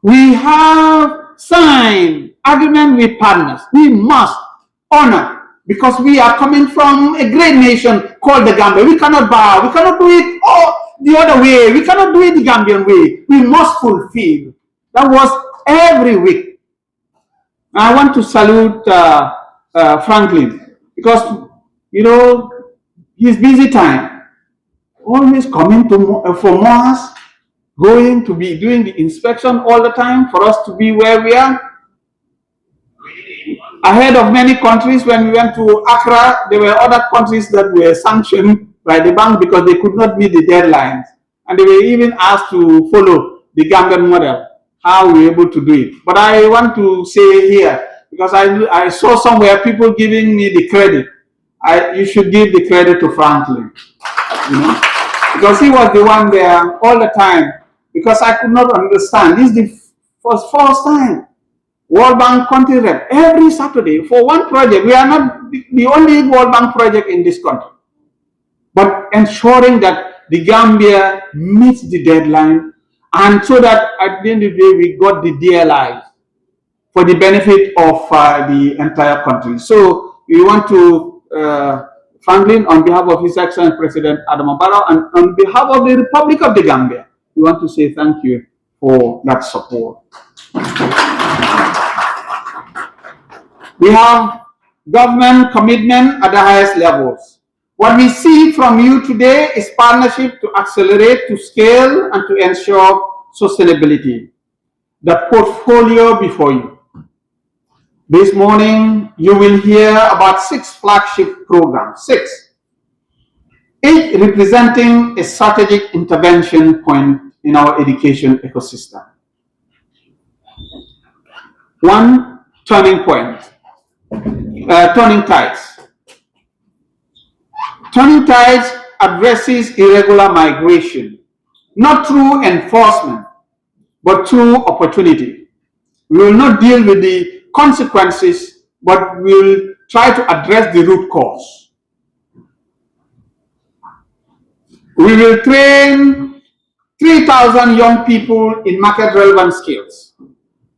We have signed agreement with partners. We must honor, because we are coming from a great nation called the Gambia. We cannot bow. We cannot do it the other way. We cannot do it the Gambian way. We must fulfill. That was every week. I want to salute Franklin, because, you know, his busy time, always coming to for Moherst, going to be doing the inspection all the time for us to be where we are. Ahead of many countries, when we went to Accra, there were other countries that were sanctioned by the bank because they could not meet the deadlines. And they were even asked to follow the Gambian model, how we were able to do it. But I want to say here, because I saw somewhere people giving me the credit. You should give the credit to Franklin, you know, because he was the one there all the time. Because I could not understand. This is the first time. World Bank country rep every Saturday for one project. We are not the only World Bank project in this country, but ensuring that the Gambia meets the deadline, and so that at the end of the day we got the DLI for the benefit of the entire country. So we want to Franklin, on behalf of His Excellency President Adama Barrow, and on behalf of the Republic of the Gambia, we want to say thank you for that support. We have government commitment at the highest levels. What we see from you today is partnership to accelerate, to scale, and to ensure sustainability. The portfolio before you. This morning, you will hear about 6 flagship programs, 6, each representing a strategic intervention point in our education ecosystem. 1, turning point, turning tides. Turning tides addresses irregular migration, not through enforcement, but through opportunity. We will not deal with the consequences, but we will try to address the root cause. We will train 3,000 young people in market relevant skills,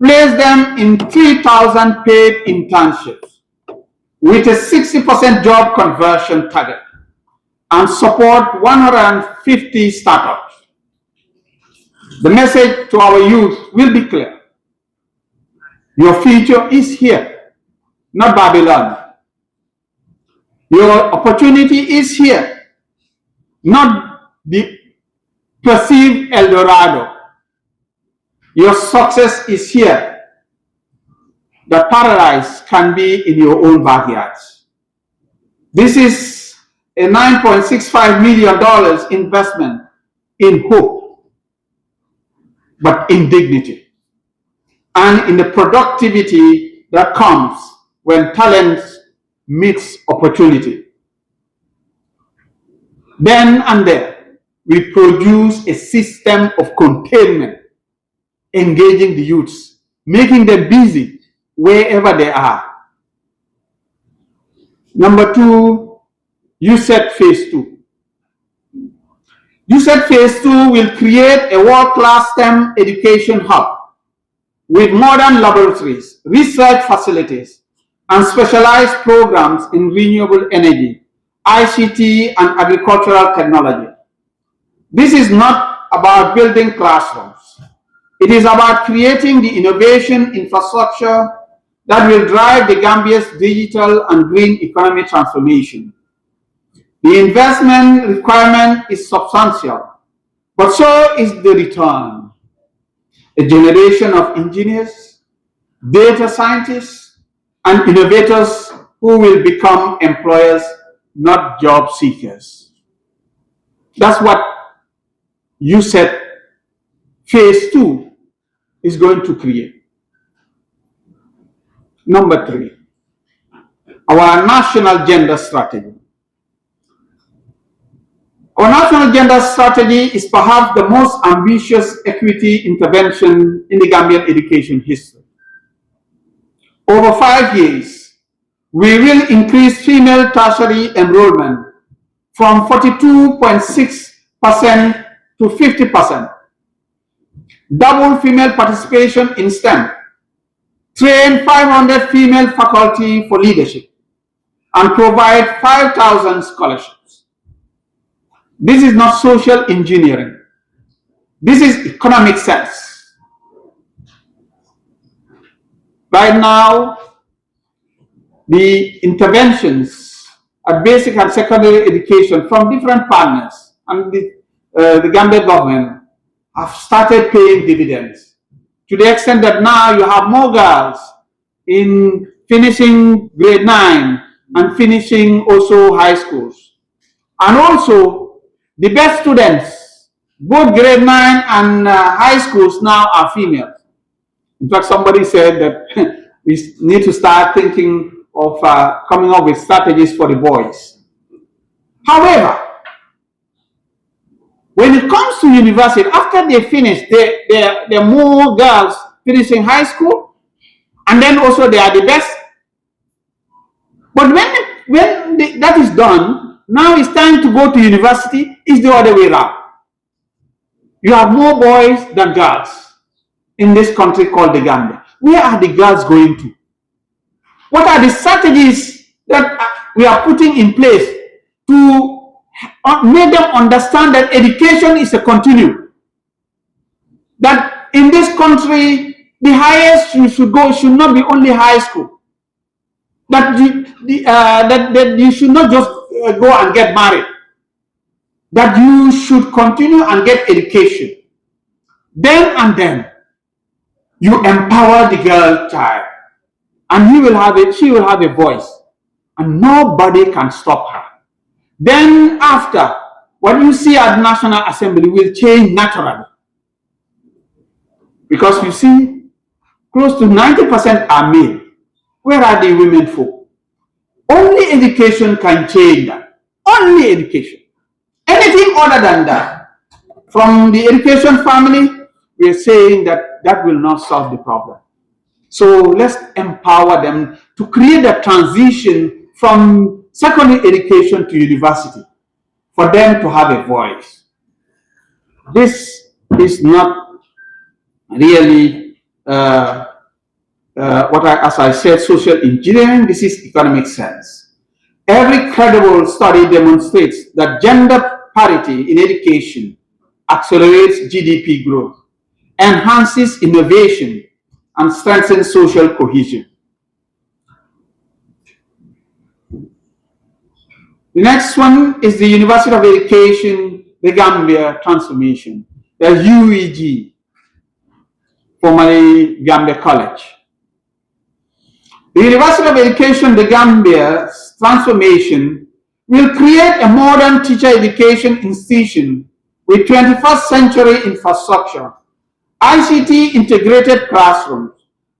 place them in 3,000 paid internships with a 60% job conversion target, and support 150 startups. The message to our youth will be clear. Your future is here, not Babylon. Your opportunity is here, not the perceived El Dorado. Your success is here. The paradise can be in your own backyards. This is a $9.65 million investment in hope, but in dignity, and in the productivity that comes when talent meets opportunity. Then and there, we produce a system of containment, engaging the youths, making them busy wherever they are. Number 2, Uset Phase 2. Uset Phase 2 will create a world-class STEM education hub with modern laboratories, research facilities, and specialized programs in renewable energy, ICT, and agricultural technology. This is not about building classrooms. It is about creating the innovation infrastructure that will drive the Gambia's digital and green economy transformation. The investment requirement is substantial, but so is the return. A generation of engineers, data scientists, and innovators who will become employers, not job seekers. That's what Uset Phase 2 is going to create. Number 3, our national gender strategy. Our national gender strategy is perhaps the most ambitious equity intervention in the Gambian education history. Over 5 years, we will increase female tertiary enrollment from 42.6% to 50%. double female participation in STEM, train 500 female faculty for leadership, and provide 5,000 scholarships. This is not social engineering. This is economic sense. Right now, the interventions at basic and secondary education from different partners and the Gambia government have started paying dividends to the extent that now you have more girls in finishing grade 9 and finishing also high schools. And also, the best students, both grade 9 and high schools now are females. In fact, somebody said that we need to start thinking of coming up with strategies for the boys. However, when it comes to university, after they finish, there are more girls finishing high school, and then also they are the best. But when that is done, now it's time to go to university, it's the other way around. You have more boys than girls in this country called the Gambia. Where are the girls going to? What are the strategies that we are putting in place to make them understand that education is a continuum? That in this country, the highest you should go should not be only high school. That you should not just go and get married. That you should continue and get education. Then and then, you empower the girl child, and she will have a voice, and nobody can stop her. Then after, what you see at National Assembly will change naturally. Because you see, close to 90% are male. Where are the women folk? Only education can change that. Only education. Anything other than that, from the education family, we are saying that that will not solve the problem. So let's empower them to create a transition from secondary education to university, for them to have a voice. This is not really as I said, social engineering. This is economic sense. Every credible study demonstrates that gender parity in education accelerates GDP growth, enhances innovation, and strengthens social cohesion. The next one is the University of Education, the Gambia Transformation, the UEG, formerly Gambia College. The University of Education, the Gambia's transformation will create a modern teacher education institution with 21st century infrastructure, ICT integrated classrooms,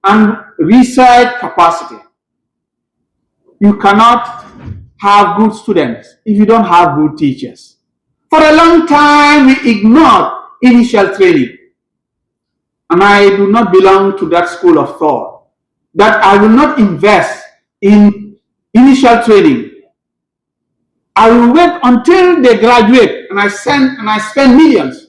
and research capacity. You cannot have good students if you don't have good teachers. For a long time, we ignored initial training. And I do not belong to that school of thought, that I will not invest in initial training. I will wait until they graduate, and I spend millions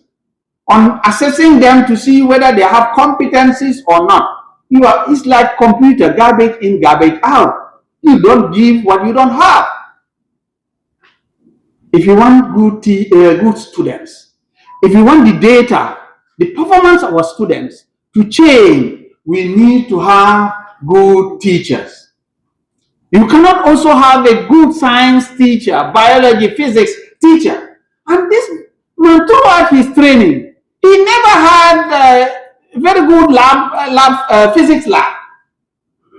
on assessing them to see whether they have competencies or not. It's like computer, garbage in, garbage out. You don't give what you don't have. If you want good students, if you want the data, the performance of our students to change, we need to have good teachers. You cannot also have a good science teacher, biology, physics teacher. And this man, throughout his training, he never had a very good physics lab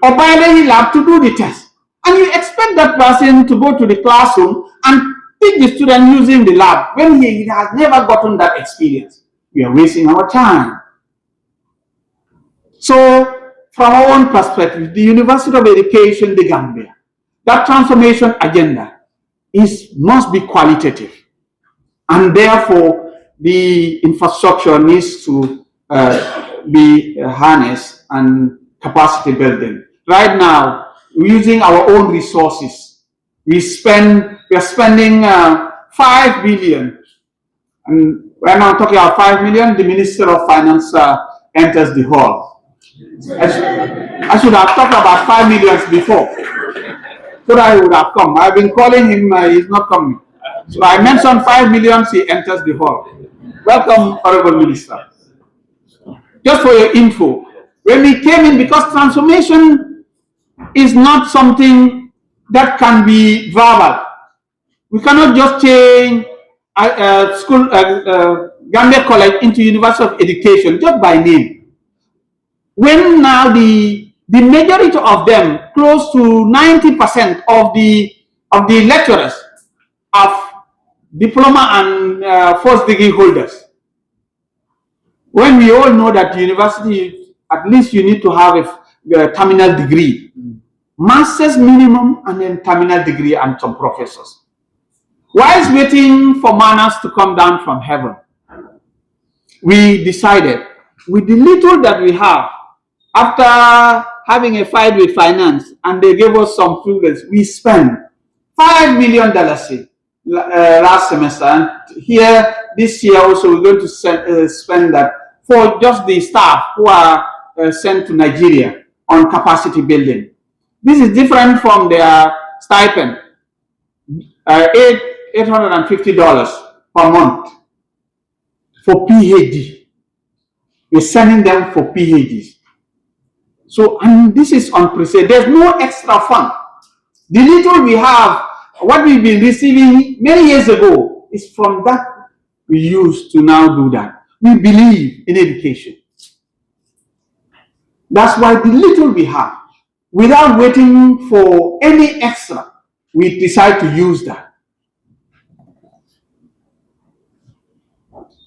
or biology lab to do the test. And you expect that person to go to the classroom and teach the student using the lab when he has never gotten that experience. We are wasting our time. So, from our own perspective, the University of Education, the Gambia, that transformation agenda must be qualitative. And therefore, the infrastructure needs to be harnessed and capacity building. Right now, we're using our own resources. We are spending 5 billion And when I'm talking about 5 million, the Minister of Finance enters the hall. I should have talked about 5 million before, so that he would have come. I've been calling him, he's not coming. So I mentioned 5 million, he enters the hall. Welcome, Honorable Minister. Just for your info, when we came in, because transformation is not something that can be verbal. We cannot just change Gambia College into University of Education just by name. When now the majority of them, close to 90% of the lecturers, are diploma and first degree holders. When we all know that university, at least you need to have a terminal degree, master's minimum, and then terminal degree and some professors. Whilst waiting for manners to come down from heaven, we decided, with the little that we have, after having a fight with finance, and they gave us some figures, we spent $5 million last semester. And here, this year also, we're going to spend that for just the staff who are sent to Nigeria on capacity building. This is different from their stipend. $850 per month for PhD. We're sending them for PhDs. So, and this is unprecedented. There's no extra fund. The little we have, what we've been receiving many years ago, is from that we use to now do that. We believe in education. That's why the little we have, without waiting for any extra, we decide to use that.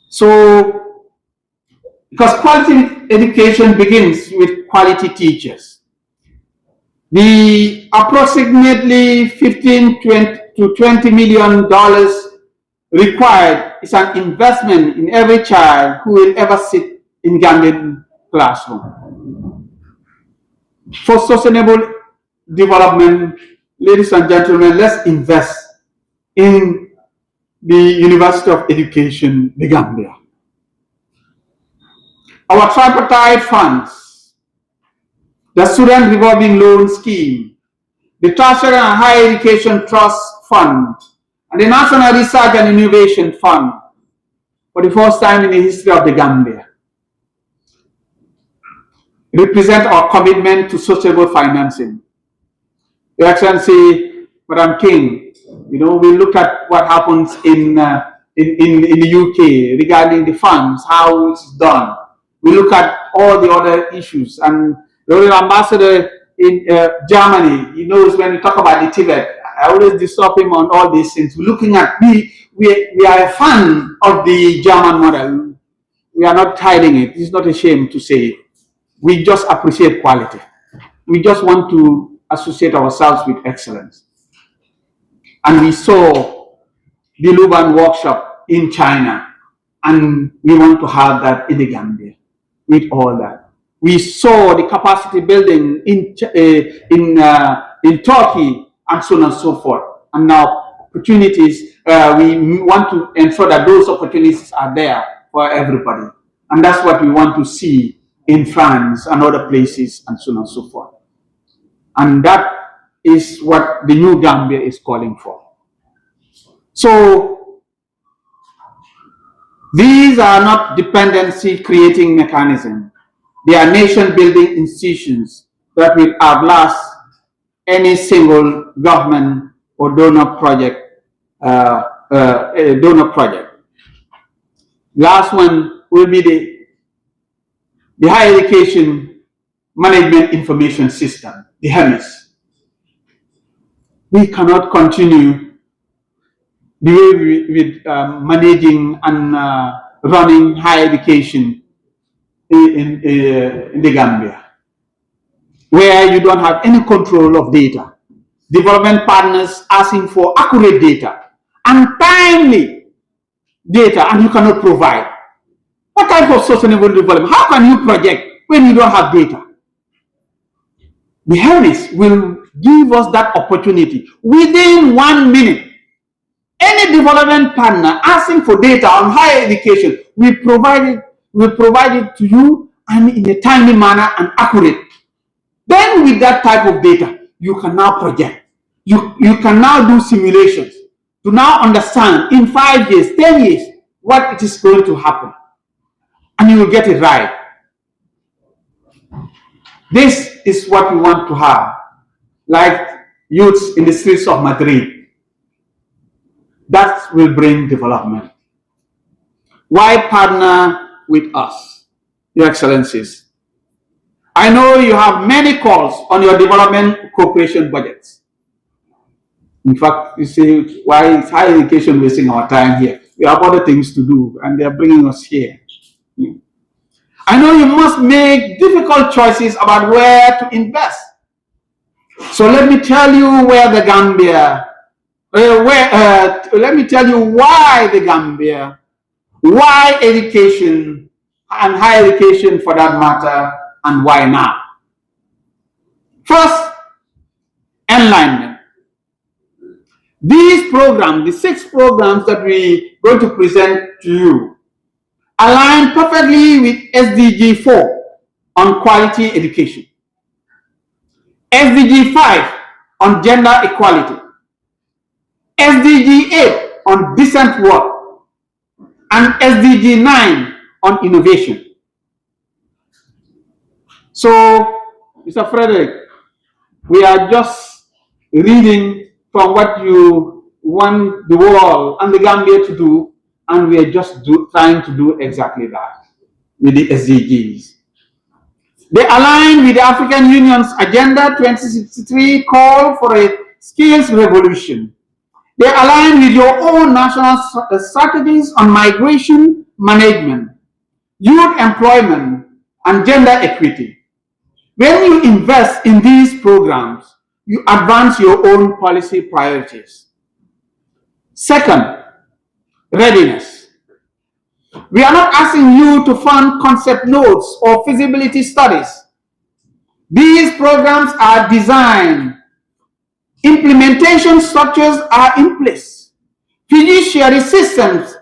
So, because quality education begins with quality teachers. The approximately $15 to $20 million required is an investment in every child who will ever sit in Gambian classroom. For sustainable development, ladies and gentlemen, let's invest in the University of Education, the Gambia. Our tripartite funds, the Student Revolving Loan Scheme, the Tertiary and Higher Education Trust Fund, and the National Research and Innovation Fund, for the first time in the history of the Gambia, represent our commitment to sustainable financing. Your Excellency, Madam King, we look at what happens in the UK regarding the funds, how it's done. We look at all the other issues, and the ambassador in Germany, he knows when we talk about the Tibet, I always disturb him on all these things. We're looking at, we are a fan of the German model. We are not hiding it. It's not a shame to say it. We just appreciate quality. We just want to associate ourselves with excellence. And we saw the Luban workshop in China, and we want to have that in the Gambia with all that. We saw the capacity building in Turkey, and so on and so forth. And now opportunities, we want to ensure that those opportunities are there for everybody. And that's what we want to see in France and other places, and so on and so forth. And that is what the new Gambia is calling for. So these are not dependency creating mechanisms. They are nation building institutions that will outlast any single government or donor project. Last one will be the Higher Education Management Information System, the HEMIS. We cannot continue the way with managing and running higher education in the Gambia, where you don't have any control of data. Development partners asking for accurate data and timely data, and you cannot provide. What type of sustainable development? How can you project when you don't have data? The HEMIS will give us that opportunity within 1 minute. Any development partner asking for data on higher education, we provide it to you and in a timely manner and accurate. Then with that type of data, you can now project. You can now do simulations to now understand in 5 years, 10 years, what it is going to happen. And you will get it right. This is what we want to have, like youths in the streets of Madrid. That will bring development. Why partner with us, Your Excellencies? I know you have many calls on your development cooperation budgets. In fact, you say, why is higher education wasting our time here? We have other things to do, and they are bringing us here. I know you must make difficult choices about where to invest. So let me tell you where the Gambia, let me tell you why the Gambia, why education and higher education for that matter, and why now. First, enlightenment. These programs, the 6 programs that we are going to present to you, align perfectly with SDG 4 on quality education, SDG 5 on gender equality, SDG 8 on decent work, and SDG 9 on innovation. So, Mr. Frederick, we are just reading from what you want the world and the Gambia to do, and we are just trying to do exactly that with the SDGs. They align with the African Union's Agenda 2063 call for a skills revolution. They align with your own national strategies on migration management, youth employment, and gender equity. When you invest in these programs, you advance your own policy priorities. Second, readiness. We are not asking you to fund concept notes or feasibility studies. These programs are designed. Implementation structures are in place. Fiduciary systems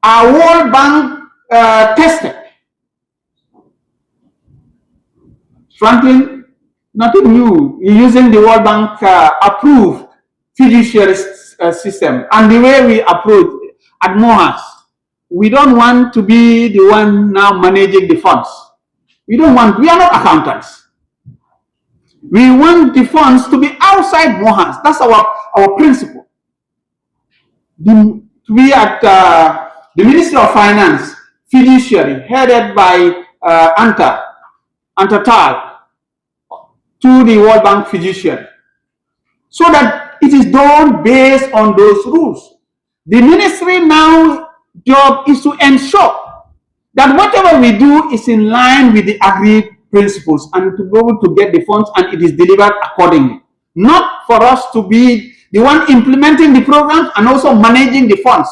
are World Bank tested. Franklin, nothing new. You're using the World Bank approved fiduciary system. And the way we approach at Moherst, we don't want to be the one now managing the funds. We are not accountants. We want the funds to be outside Moherst. That's our principle. We at the Ministry of Finance, fiduciary, headed by Antatal, to the World Bank fiduciary, so that it is done based on those rules. The ministry now job is to ensure that whatever we do is in line with the agreed principles and to be able to get the funds and it is delivered accordingly. Not for us to be the one implementing the programs and also managing the funds.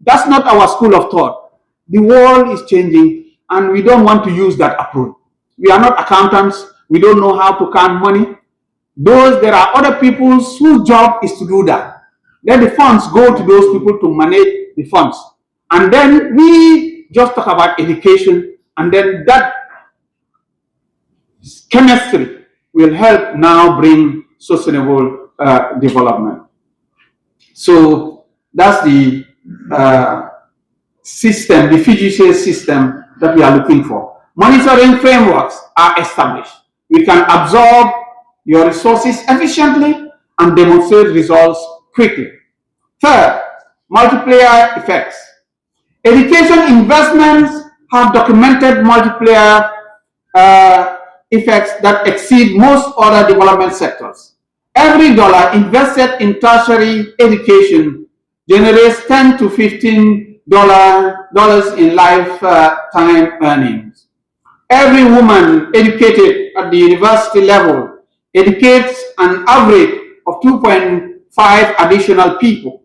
That's not our school of thought. The world is changing and we don't want to use that approach. We are not accountants. We don't know how to count money. There are other people whose job is to do that. Let the funds go to those people to manage the funds. And then we just talk about education, and then that chemistry will help now bring sustainable development. So that's the system, the fiduciary system that we are looking for. Monitoring frameworks are established. We can absorb your resources efficiently and demonstrate results quickly. Third, multiplier effects. Education investments have documented multiplier effects that exceed most other development sectors. Every dollar invested in tertiary education generates $10 to $15 in lifetime earnings. Every woman educated at the university level educates an average of 2.5 additional people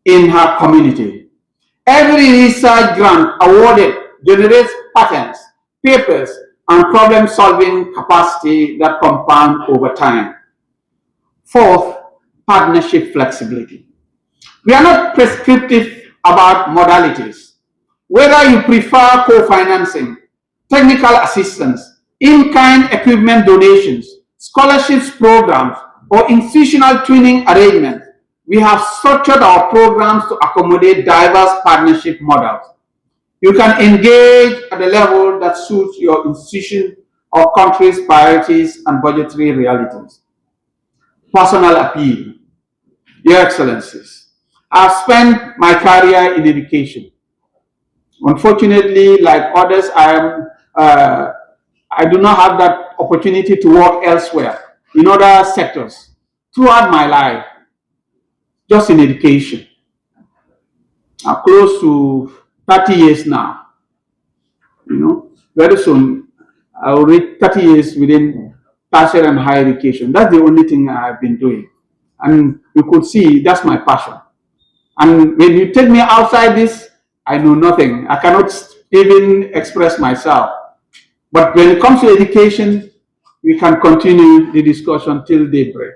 in her community. Every research grant awarded generates patents, papers, and problem-solving capacity that compound over time. Fourth, partnership flexibility. We are not prescriptive about modalities. Whether you prefer co-financing, technical assistance, in-kind equipment donations, scholarships programs, or institutional twinning arrangements, we have structured our programs to accommodate diverse partnership models. You can engage at the level that suits your institution or country's priorities and budgetary realities. Personal appeal. Your Excellencies, I've spent my career in education. Unfortunately, like others, I do not have that opportunity to work elsewhere in other sectors throughout my life, just in education. I'm close to 30 years now. Very soon I'll reach 30 years within tertiary and higher education. That's the only thing I've been doing. And you could see that's my passion. And when you take me outside this, I know nothing. I cannot even express myself. But when it comes to education, we can continue the discussion till daybreak.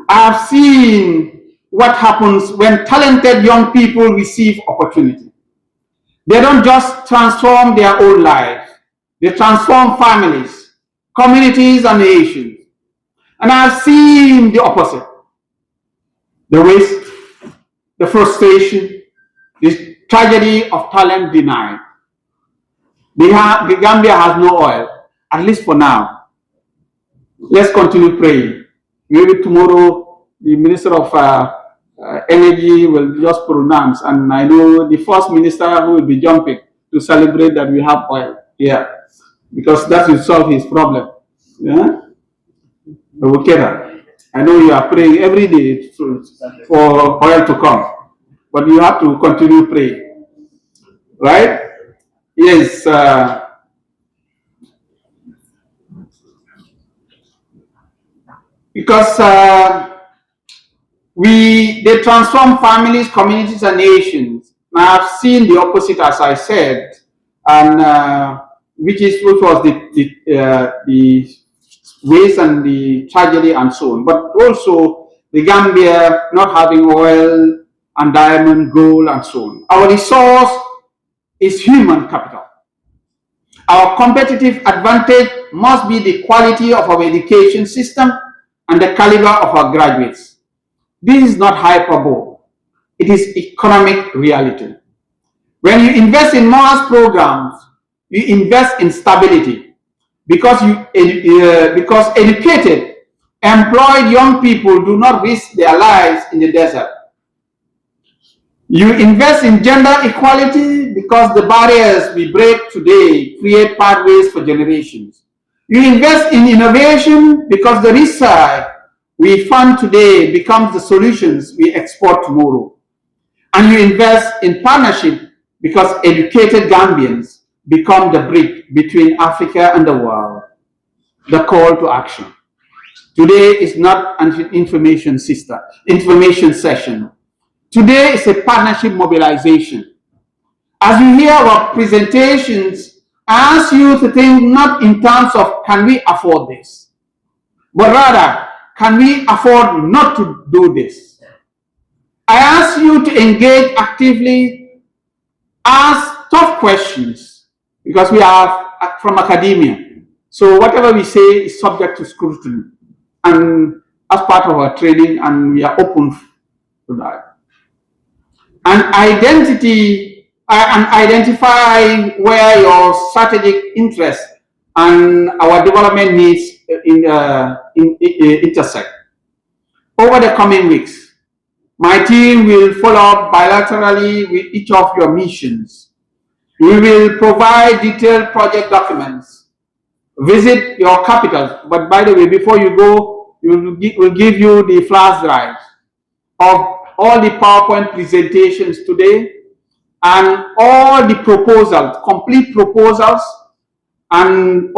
I've seen what happens when talented young people receive opportunity. They don't just transform their own lives, they transform families, communities, and nations. And I've seen the opposite. The waste, the frustration, the tragedy of talent denied. The Gambia has no oil, at least for now. Let's continue praying. Maybe tomorrow the Minister of Energy will just pronounce, and I know the first minister who will be jumping to celebrate that we have oil here, because that will solve his problem. Yeah? Okay, I know you are praying every day for oil to come, but you have to continue praying, right? Yes. Because they transform families, communities, and nations. Now I've seen the opposite, as I said, and which was the waste and the tragedy and so on. But also the Gambia not having oil and diamond, gold, and so on. Our resource is human capital. Our competitive advantage must be the quality of our education system and the caliber of our graduates. This is not hyperbole. It is economic reality. When you invest in Moherst programs, you invest in stability, because educated, employed young people do not risk their lives in the desert. You invest in gender equality because the barriers we break today create pathways for generations. You invest in innovation because the research we fund today becomes the solutions we export tomorrow. And you invest in partnership because educated Gambians become the bridge between Africa and the world. The call to action. Today is not an information session. Today is a partnership mobilization. As you hear our presentations, I ask you to think not in terms of can we afford this, but rather, can we afford not to do this? I ask you to engage actively, ask tough questions, because we are from academia. So whatever we say is subject to scrutiny, and as part of our training, and we are open to that. And identify where your strategic interests and our development needs intersect. Over the coming weeks, my team will follow up bilaterally with each of your missions. We will provide detailed project documents, visit your capitals, but by the way, before you go, we'll give you the flash drives of all the PowerPoint presentations today, and all the proposals, complete proposals, and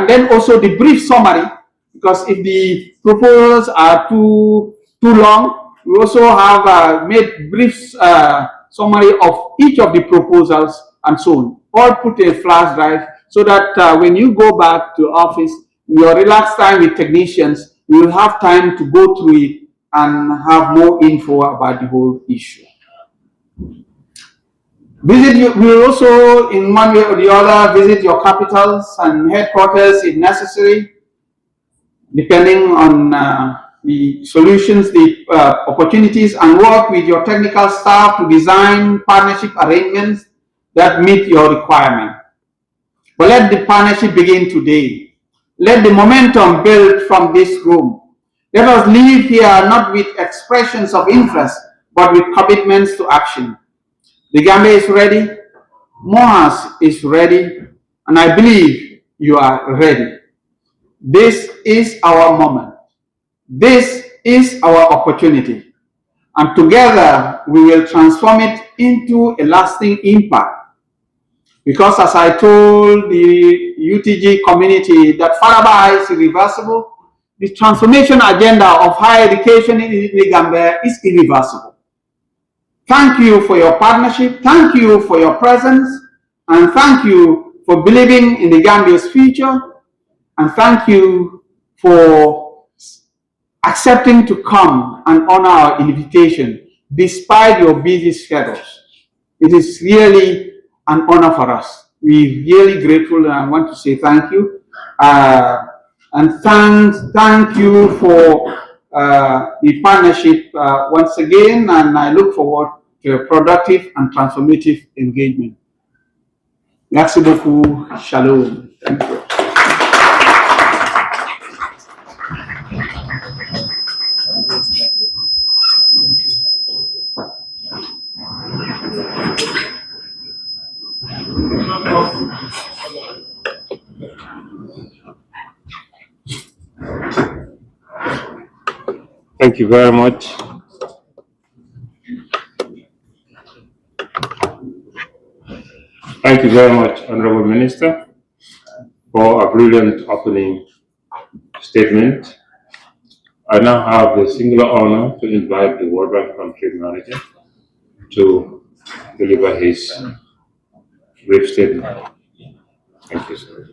then also the brief summary, because if the proposals are too long, we also have made brief summary of each of the proposals and so on. All put a flash drive so that when you go back to office, in your relaxed time with technicians, you will have time to go through it and have more info about the whole issue. We will also, in one way or the other, visit your capitals and headquarters if necessary, depending on the solutions, the opportunities, and work with your technical staff to design partnership arrangements that meet your requirement. But let the partnership begin today. Let the momentum build from this room. Let us leave here not with expressions of interest, but with commitments to action. The Gambia is ready, Moherst is ready, and I believe you are ready. This is our moment. This is our opportunity. And together we will transform it into a lasting impact. Because as I told the UTG community, that Faraba is irreversible, the transformation agenda of higher education in the Gambia is irreversible. Thank you for your partnership, thank you for your presence, and thank you for believing in the Gambia's future, and thank you for accepting to come and honor our invitation despite your busy schedules. It is really an honor for us. We're really grateful, and I want to say thank you. And thank you for the partnership once again, and I look forward to a productive and transformative engagement. Merci beaucoup. Shalom. Thank you. Thank you very much. Thank you very much, Honorable Minister, for a brilliant opening statement. I now have the singular honor to invite the World Bank Country Manager to deliver his brief statement. Thank you, sir.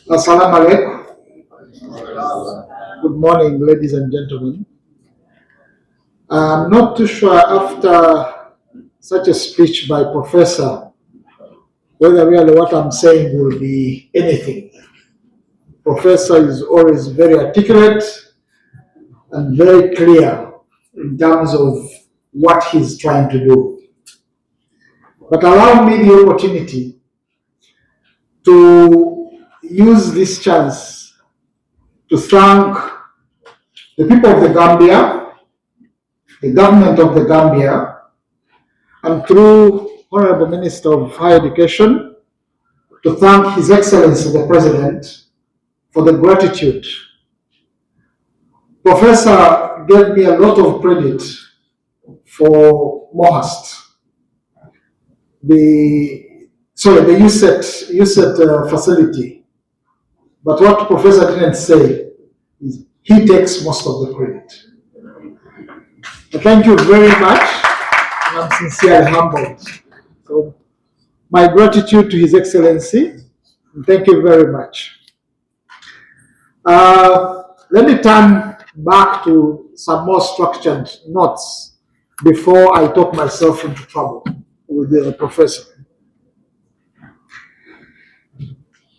Assalamu alaikum. Good morning, ladies and gentlemen. I'm not too sure after such a speech by Professor whether really what I'm saying will be anything. Professor is always very articulate and very clear in terms of what he's trying to do. But allow me the opportunity to use this chance to thank the people of the Gambia, the government of the Gambia, and through Honorable Minister of Higher Education, to thank His Excellency the President for the gratitude. Professor gave me a lot of credit for Moherst, the Uset facility. But what Professor didn't say is he takes most of the credit. Thank you very much, and I'm sincerely humbled. So, my gratitude to His Excellency, and thank you very much. Let me turn back to some more structured notes before I talk myself into trouble with the professor.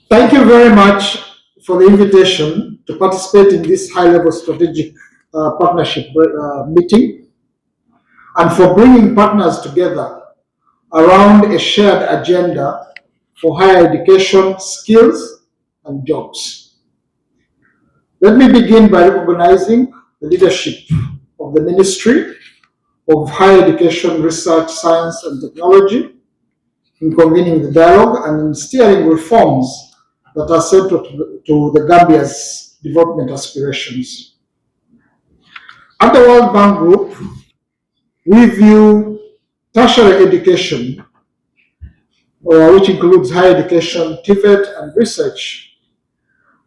Thank you very much for the invitation to participate in this high-level strategic partnership meeting, and for bringing partners together around a shared agenda for higher education, skills, and jobs. Let me begin by recognizing the leadership of the Ministry of Higher Education, Research, Science, and Technology in convening the dialogue and in steering reforms that are central to the Gambia's development aspirations. At the World Bank Group, we view tertiary education which includes higher education, TVET, and research,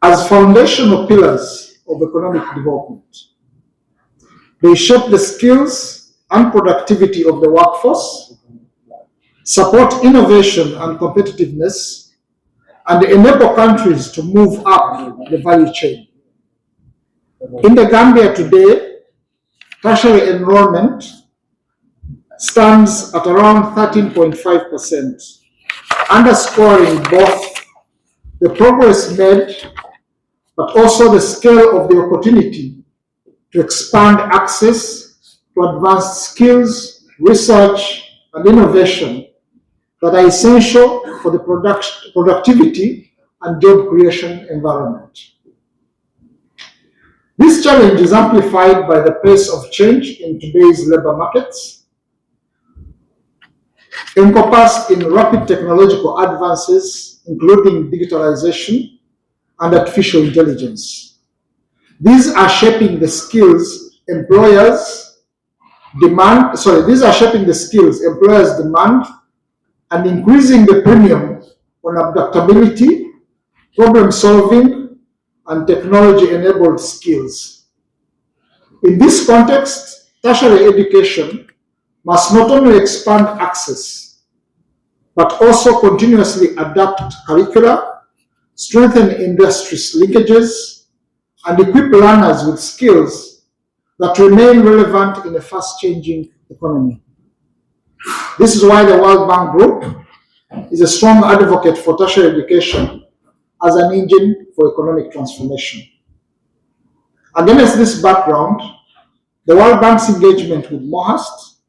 as foundational pillars of economic development. They shape the skills and productivity of the workforce, support innovation and competitiveness, and enable countries to move up the value chain. In the Gambia today, tertiary enrollment stands at around 13.5%, underscoring both the progress made, but also the scale of the opportunity to expand access to advanced skills, research, and innovation that are essential for the productivity and job creation environment. This challenge is amplified by the pace of change in today's labor markets, encompassed in rapid technological advances, including digitalization and artificial intelligence. These are shaping the skills employers demand, and increasing the premium on adaptability, problem solving, and technology-enabled skills. In this context, tertiary education must not only expand access, but also continuously adapt curricula, strengthen industry linkages, and equip learners with skills that remain relevant in a fast-changing economy. This is why the World Bank Group is a strong advocate for tertiary education as an engine for economic transformation. Against this background, the World Bank's engagement with Moherst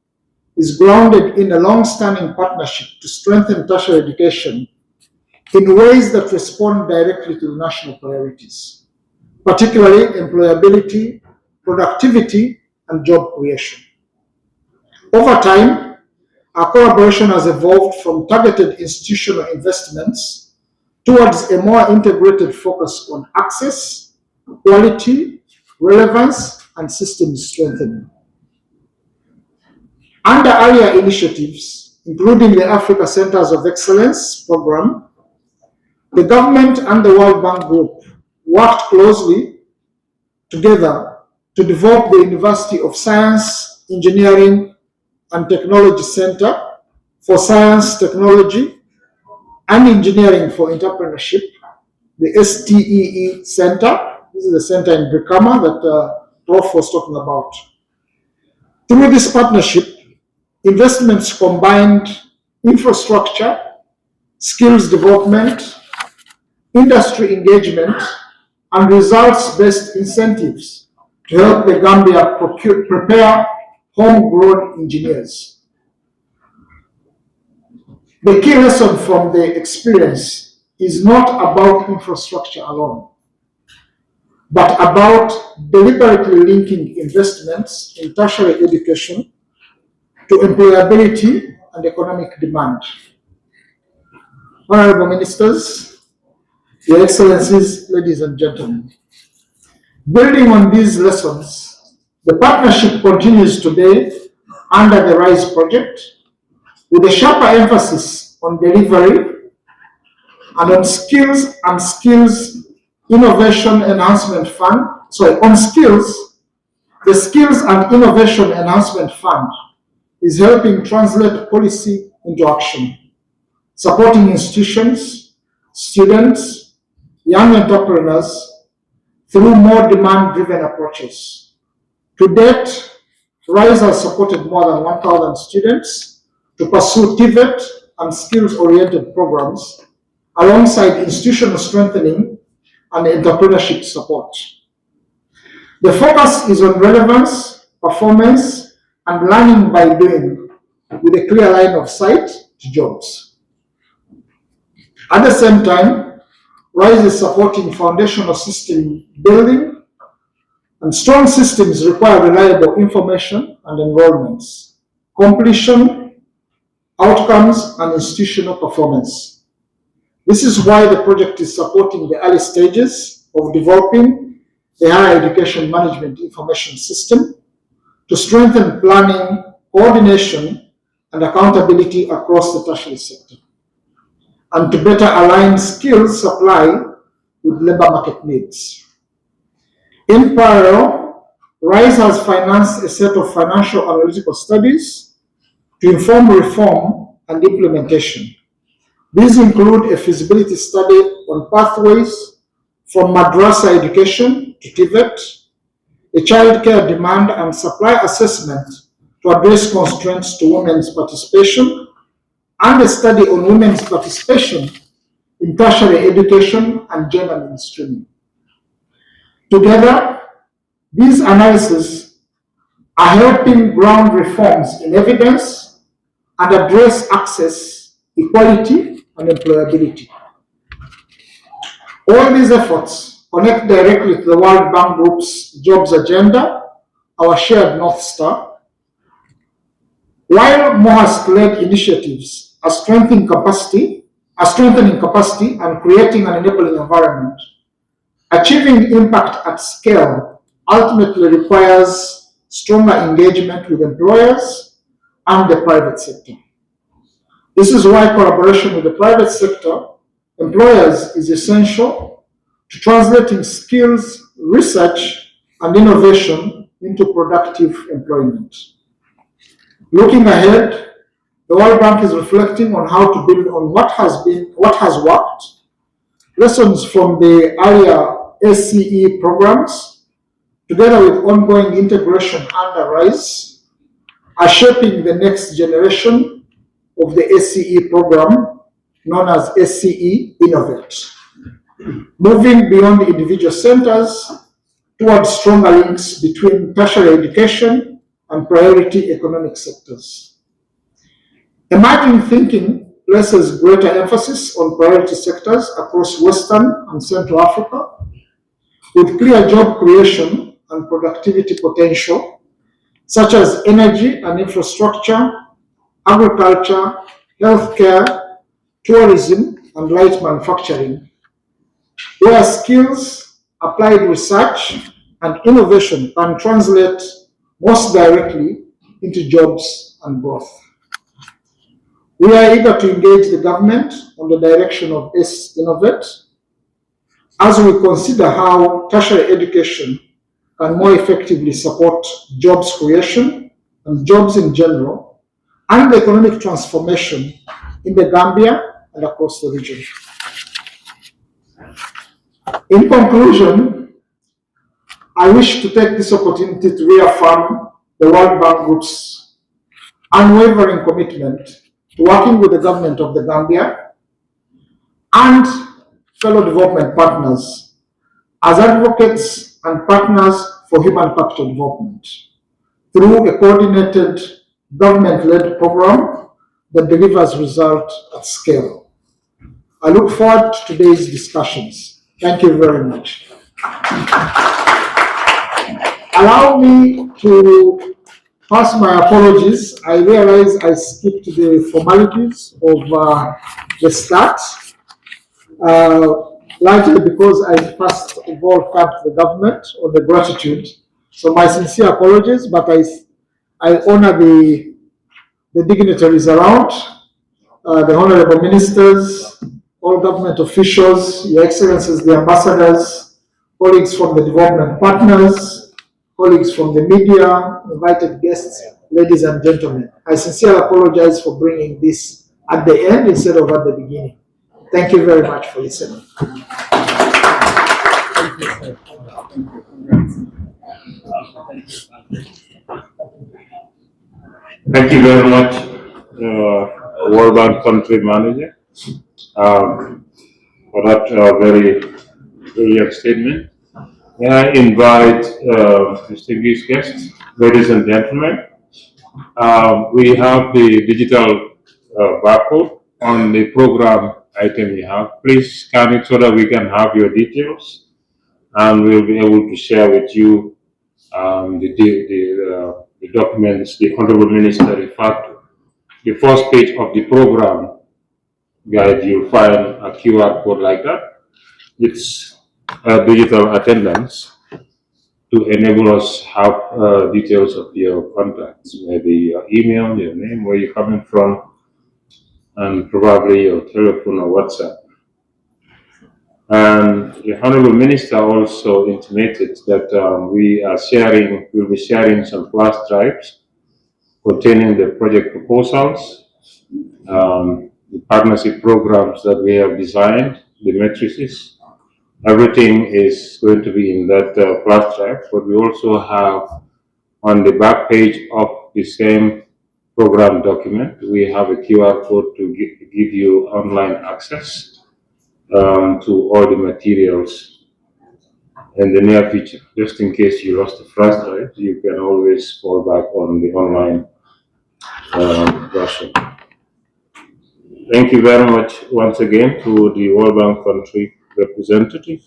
is grounded in a long-standing partnership to strengthen tertiary education in ways that respond directly to the national priorities, particularly employability, productivity, and job creation. Over time, our collaboration has evolved from targeted institutional investments towards a more integrated focus on access, quality, relevance, and systems strengthening. Under earlier initiatives, including the Africa Centers of Excellence program, the government and the World Bank Group worked closely together to develop the University of Science, Engineering, and Technology Center for Science, Technology, and Engineering for Entrepreneurship, the STEE Center. This is the center in Brikama that Prof was talking about. Through this partnership, investments combined infrastructure, skills development, industry engagement, and results-based incentives to help the Gambia prepare homegrown engineers. The key lesson from the experience is not about infrastructure alone, but about deliberately linking investments in tertiary education to employability and economic demand. Honorable Ministers, Your Excellencies, ladies and gentlemen, building on these lessons, the partnership continues today under the RISE project with a sharper emphasis on delivery and on skills innovation enhancement fund. The Skills and Innovation Enhancement Fund is helping translate policy into action, supporting institutions, students, young entrepreneurs through more demand-driven approaches. To date, RISE has supported more than 1,000 students to pursue TVET and skills-oriented programs alongside institutional strengthening and entrepreneurship support. The focus is on relevance, performance, and learning by doing, with a clear line of sight to jobs. At the same time, RISE is supporting foundational system building, and strong systems require reliable information and enrollments, completion, outcomes, and institutional performance. This is why the project is supporting the early stages of developing the higher education management information system to strengthen planning, coordination, and accountability across the tertiary sector. and to better align skills supply with labor market needs. In parallel, RISE has financed a set of financial analytical studies to inform reform and implementation. These include a feasibility study on pathways from madrasa education to TVET, a childcare demand and supply assessment to address constraints to women's participation, and a study on women's participation in tertiary education and gender mainstreaming. Together, these analyses are helping ground reforms in evidence and address access, equality, and employability. All these efforts connect directly to the World Bank Group's jobs agenda, our shared North Star. While Moherst-led initiatives are strengthening capacity and creating an enabling environment, achieving impact at scale ultimately requires stronger engagement with employers and the private sector. This is why collaboration with the private sector, employers, is essential to translating skills, research, and innovation into productive employment. Looking ahead, the World Bank is reflecting on how to build on what has worked, lessons from the earlier SCE programs, together with ongoing integration under RISE, are shaping the next generation of the SCE program, known as SCE Innovate, moving beyond individual centers towards stronger links between tertiary education and priority economic sectors. Emerging thinking places greater emphasis on priority sectors across Western and Central Africa, with clear job creation and productivity potential, such as energy and infrastructure, agriculture, healthcare, tourism, and light manufacturing, where skills, applied research, and innovation can translate most directly into jobs and growth. We are eager to engage the government on the direction of Innovate as we consider how tertiary education can more effectively support jobs creation and jobs in general, and the economic transformation in the Gambia and across the region. In conclusion, I wish to take this opportunity to reaffirm the World Bank Group's unwavering commitment to working with the government of the Gambia and fellow development partners as advocates and partners for human capital development through a coordinated government-led program that delivers results at scale. I look forward to today's discussions. Thank you very much. Allow me to pass my apologies. I realize I skipped the formalities of the start, largely because I first of all thanked the government on the gratitude. So my sincere apologies, but I honor the dignitaries around, the honorable ministers, all government officials, your excellencies, the ambassadors, colleagues from the development partners, colleagues from the media, invited guests, ladies and gentlemen. I sincerely apologize for bringing this at the end instead of at the beginning. Thank you very much for listening. Thank you very much, World Bank Country Manager, for that very brilliant statement. May I invite distinguished guests, ladies and gentlemen. We have the digital barcode on the program item you have. Please scan it so that we can have your details, and we'll be able to share with you the documents the Honorable Minister referred to. The first page of the program guide, you'll find a QR code like that. It's digital attendance to enable us have details of your contacts, maybe your email, your name, where you're coming from, and probably your telephone or WhatsApp. And the Honorable Minister also intimated that we'll be sharing some flash drives containing the project proposals, the partnership programs that we have designed, the matrices. Everything is going to be in that flash drive, but we also have on the back page of the same program document, we have a QR code to give you online access to all the materials in the near future. Just in case you lost the flash drive, you can always fall back on the online version. Thank you very much once again to the World Bank country representative.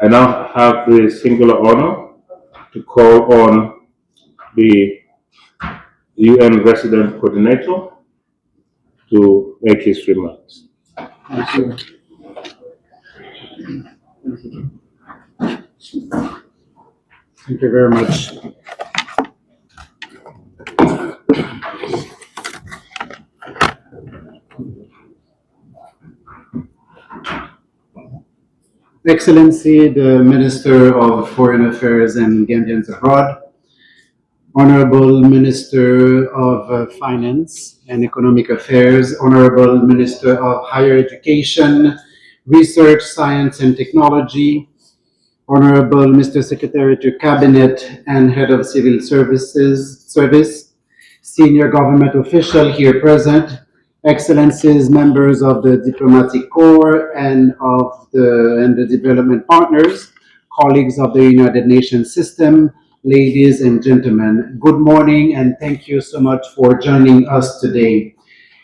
I now have the singular honor to call on the UN resident coordinator to make his remarks. Thank you. Thank you very much. Excellency, the Minister of Foreign Affairs and Gambians Abroad, Honorable Minister of Finance and Economic Affairs, Honorable Minister of Higher Education, Research, Science and Technology, Honorable Mr. Secretary to Cabinet and Head of Civil Service, Senior Government Official here present, Excellencies, members of the Diplomatic Corps and the development partners, colleagues of the United Nations system, ladies and gentlemen, good morning and thank you so much for joining us today.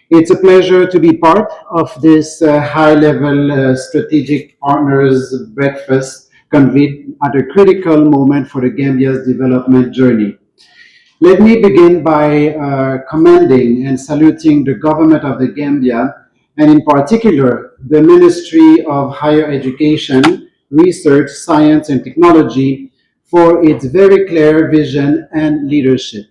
It's a pleasure to be part of this high-level strategic partners breakfast convened at a critical moment for the Gambia's development journey. Let me begin by commending and saluting the government of the Gambia, and in particular, the Ministry of Higher Education, Research, Science and Technology for its very clear vision and leadership.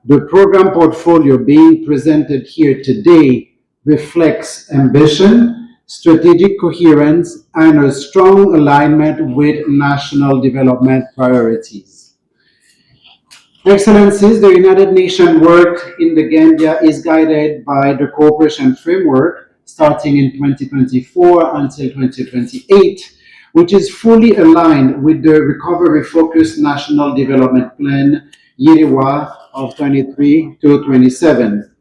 The program portfolio being presented here today reflects ambition, strategic coherence, and a strong alignment with national development priorities. Excellencies, the United Nations work in the Gambia is guided by the cooperation framework starting in 2024 until 2028, which is fully aligned with the recovery-focused National Development Plan, YIRIWA of 23 to 27.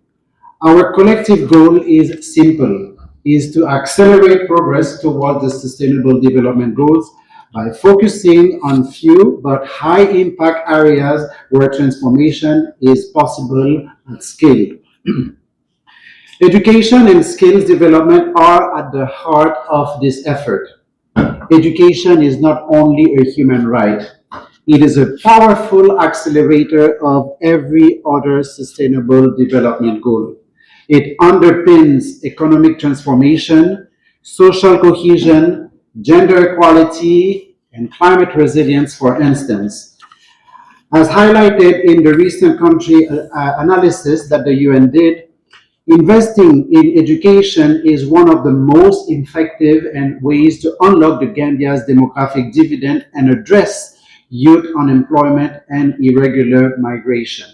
Our collective goal is simple, is to accelerate progress towards the Sustainable Development Goals by focusing on few but high-impact areas where transformation is possible at scale. Education and skills development are at the heart of this effort. Education is not only a human right, it is a powerful accelerator of every other sustainable development goal. It underpins economic transformation, social cohesion, gender equality, and climate resilience, for instance. As highlighted in the recent country analysis that the UN did, investing in education is one of the most effective and ways to unlock the Gambia's demographic dividend and address youth unemployment and irregular migration.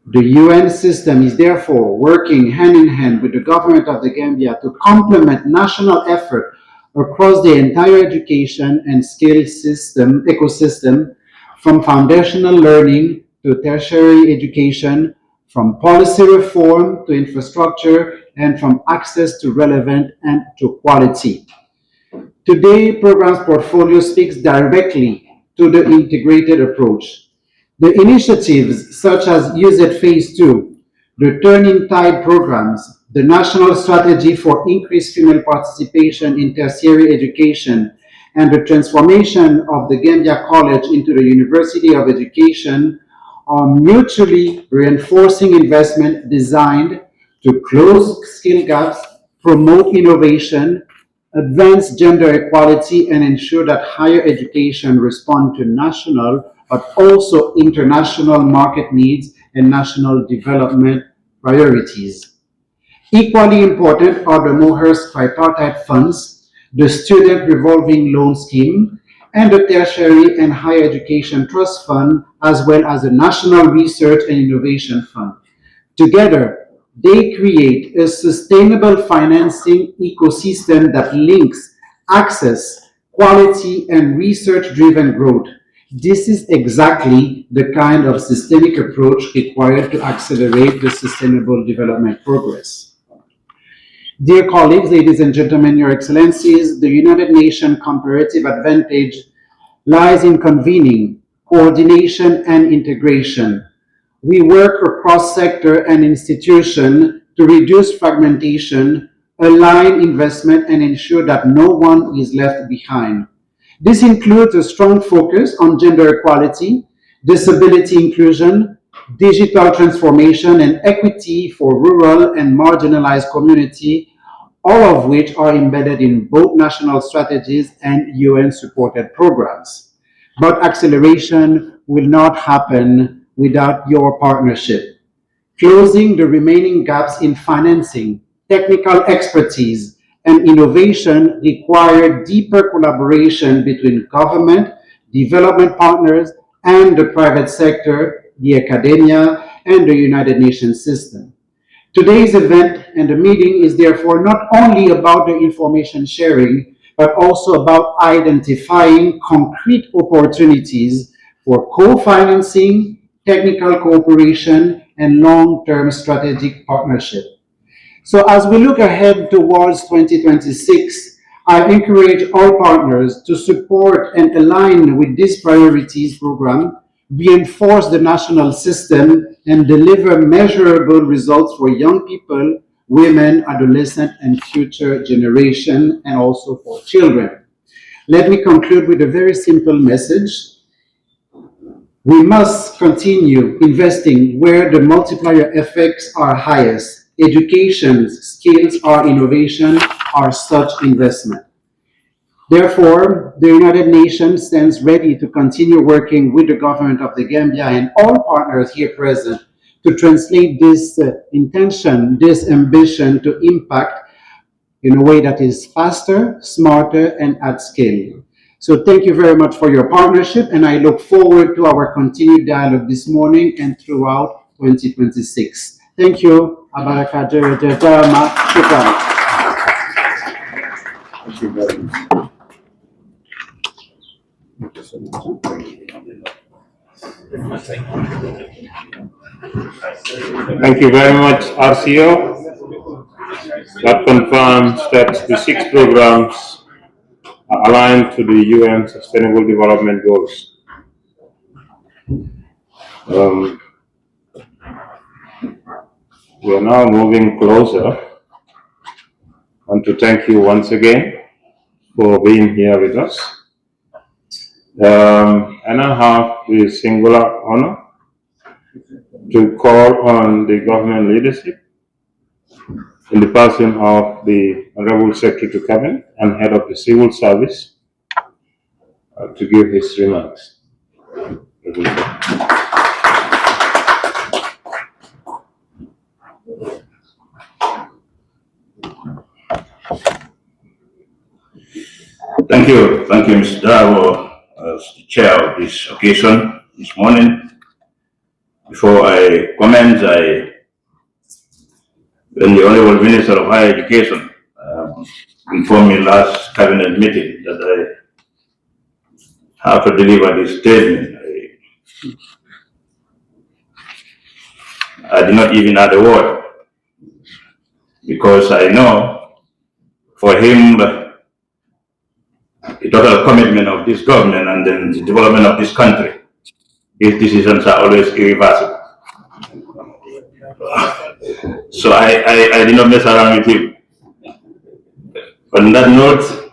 The UN system is therefore working hand in hand with the government of the Gambia to complement national effort across the entire education and skills system ecosystem, from foundational learning to tertiary education, from policy reform to infrastructure, and from access to relevant and to quality. Today, Programs Portfolio speaks directly to the integrated approach. The initiatives such as Uset Phase 2, the Turning Tide programs, the National Strategy for Increased Female Participation in Tertiary Education, and the transformation of the Gambia College into the University of Education are mutually reinforcing investment designed to close skill gaps, promote innovation, advance gender equality, and ensure that higher education responds to national but also international market needs and national development priorities. Equally important are the Moherst tripartite funds, the Student Revolving Loan Scheme, and the Tertiary and Higher Education Trust Fund, as well as the National Research and Innovation Fund. Together, they create a sustainable financing ecosystem that links access, quality, and research-driven growth. This is exactly the kind of systemic approach required to accelerate the sustainable development progress. Dear colleagues, ladies and gentlemen, your excellencies, the United Nations comparative advantage lies in convening, coordination, and integration. We work across sector and institution to reduce fragmentation, align investment, and ensure that no one is left behind. This includes a strong focus on gender equality, disability inclusion, digital transformation, and equity for rural and marginalized communities, all of which are embedded in both national strategies and UN-supported programs. But acceleration will not happen without your partnership. Closing the remaining gaps in financing, technical expertise, and innovation require deeper collaboration between government, development partners, and the private sector, the academia, and the United Nations system. Today's event and the meeting is therefore not only about the information sharing, but also about identifying concrete opportunities for co-financing, technical cooperation, and long-term strategic partnership. So as we look ahead towards 2026, I encourage all partners to support and align with this priorities program, reinforce the national system, and deliver measurable results for young people, women, adolescents, and future generation, and also for children. Let me conclude with a very simple message. We must continue investing where the multiplier effects are highest. Education, skills, or innovation are such investment. Therefore, the United Nations stands ready to continue working with the government of the Gambia and all partners here present to translate this intention, this ambition to impact in a way that is faster, smarter, and at scale. So thank you very much for your partnership, and I look forward to our continued dialogue this morning and throughout 2026. Thank you. Abaraka Jarama. Thank you very much. Thank you very much, RCO. That confirms that the 6 programs are aligned to the UN Sustainable Development Goals. We are now moving closer. I want to thank you once again for being here with us. And I have the singular honor to call on the government leadership in the person of the Honorable Secretary to Cabinet and Head of the Civil Service to give his remarks. Thank you, Mr. Davo, as the chair of this occasion this morning. Before I comment, when the Honorable Minister of Higher Education informed me last cabinet meeting that I have to deliver this statement, I did not even add a word, because I know for him the total commitment of this government and then the development of this country, his decisions are always irreversible. So I did not mess around with him. On that note,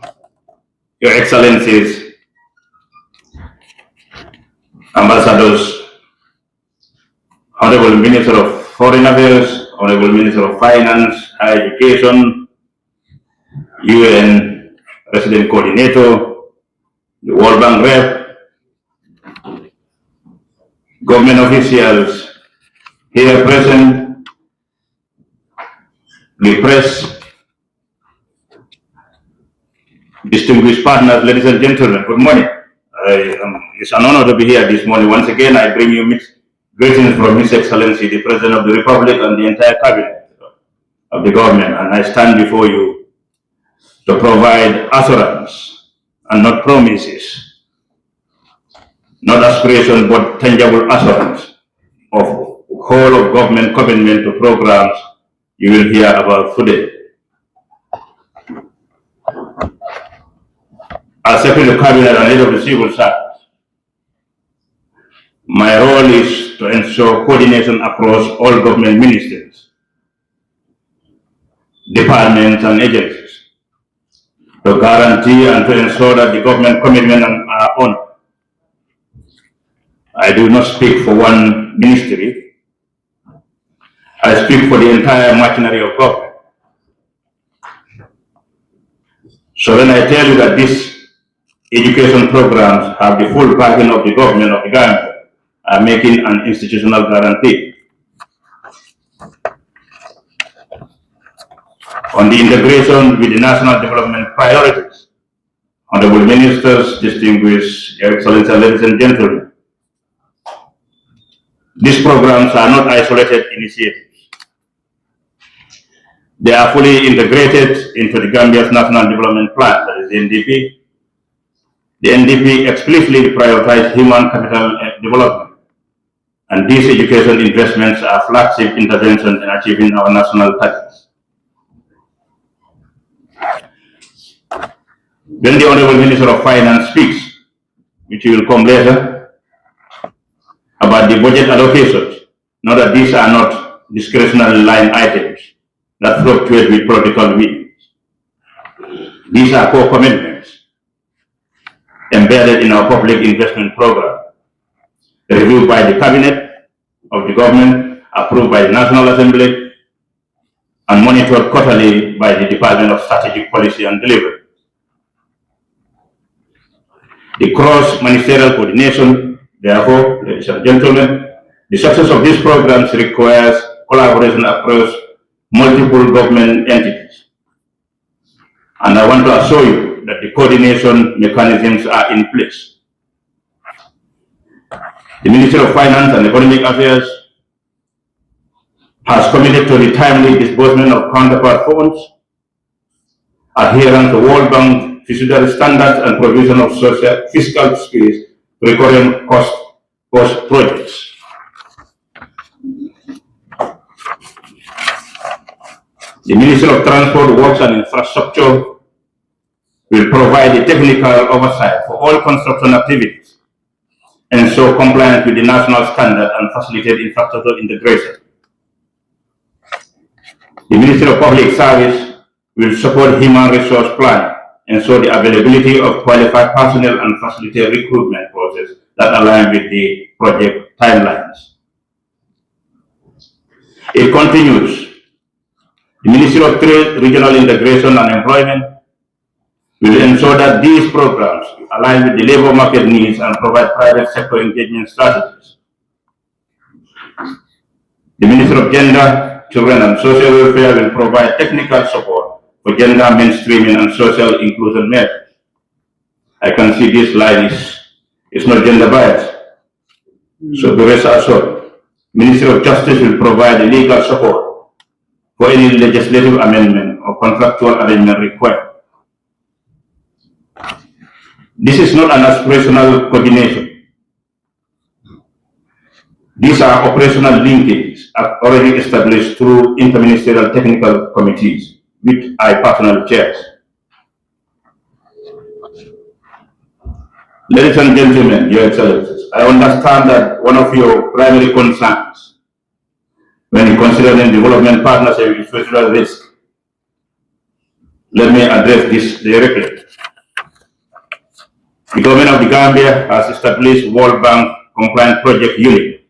Your Excellencies, Ambassadors, Honorable Minister of Foreign Affairs, Honorable Minister of Finance, Higher Education, UN Resident Coordinator, the World Bank Rep, government officials here present, the press, distinguished partners, ladies and gentlemen, good morning. It's an honor to be here this morning. Once again, I bring you greetings from His Excellency, the President of the Republic, and the entire cabinet of the government, and I stand before you to provide assurance and not promises, not aspiration, but tangible assurance of whole of government commitment to programs you will hear about today. As Secretary of Cabinet and Head of the Civil Service, my role is to ensure coordination across all government ministries, departments and agencies, to guarantee and to ensure that the government commitments are honored. I do not speak for one ministry. I speak for the entire machinery of government. So when I tell you that these education programs have the full backing of the government of the Gambia, I'm making an institutional guarantee. On the integration with the national development priorities, Honorable Ministers, distinguished Your Excellency, ladies and gentlemen, these programs are not isolated initiatives. They are fully integrated into the Gambia's National Development Plan, that is the NDP. The NDP explicitly prioritizes human capital development, and these education investments are flagship interventions in achieving our national targets. When the Honorable Minister of Finance speaks, which will come later, about the budget allocations, know that these are not discretionary line items that fluctuate with political winds. These are core commitments embedded in our public investment program, reviewed by the Cabinet of the government, approved by the National Assembly, and monitored quarterly by the Department of Strategic Policy and Delivery. The cross-ministerial coordination, therefore, ladies and gentlemen, the success of these programs requires collaboration across multiple government entities. And I want to assure you that the coordination mechanisms are in place. The Ministry of Finance and Economic Affairs has committed to the timely disbursement of counterpart funds, adherence to World Bank fiduciary standards, and provision of social fiscal space to recurring cost projects. The Ministry of Transport, Works and Infrastructure will provide the technical oversight for all construction activities, ensure compliance with the national standard, and facilitate infrastructure integration. The Ministry of Public Service will support human resource planning, ensure the availability of qualified personnel, and facilitate recruitment process that align with the project timelines. It continues. The Ministry of Trade, Regional Integration and Employment will ensure that these programs align with the labor market needs and provide private sector engagement strategies. The Ministry of Gender, Children and Social Welfare will provide technical support for gender mainstreaming and social inclusion measures. I can see this line is not gender biased. So be rest assured, Ministry of Justice will provide legal support for any legislative amendment or contractual arrangement required. This is not an aspirational coordination. These are operational linkages already established through interministerial technical committees, which I personally chair. Ladies and gentlemen, Your Excellencies, I understand that one of your primary concerns when considering development partnership is federal risk. Let me address this directly. The government of the Gambia has established World Bank compliant project unit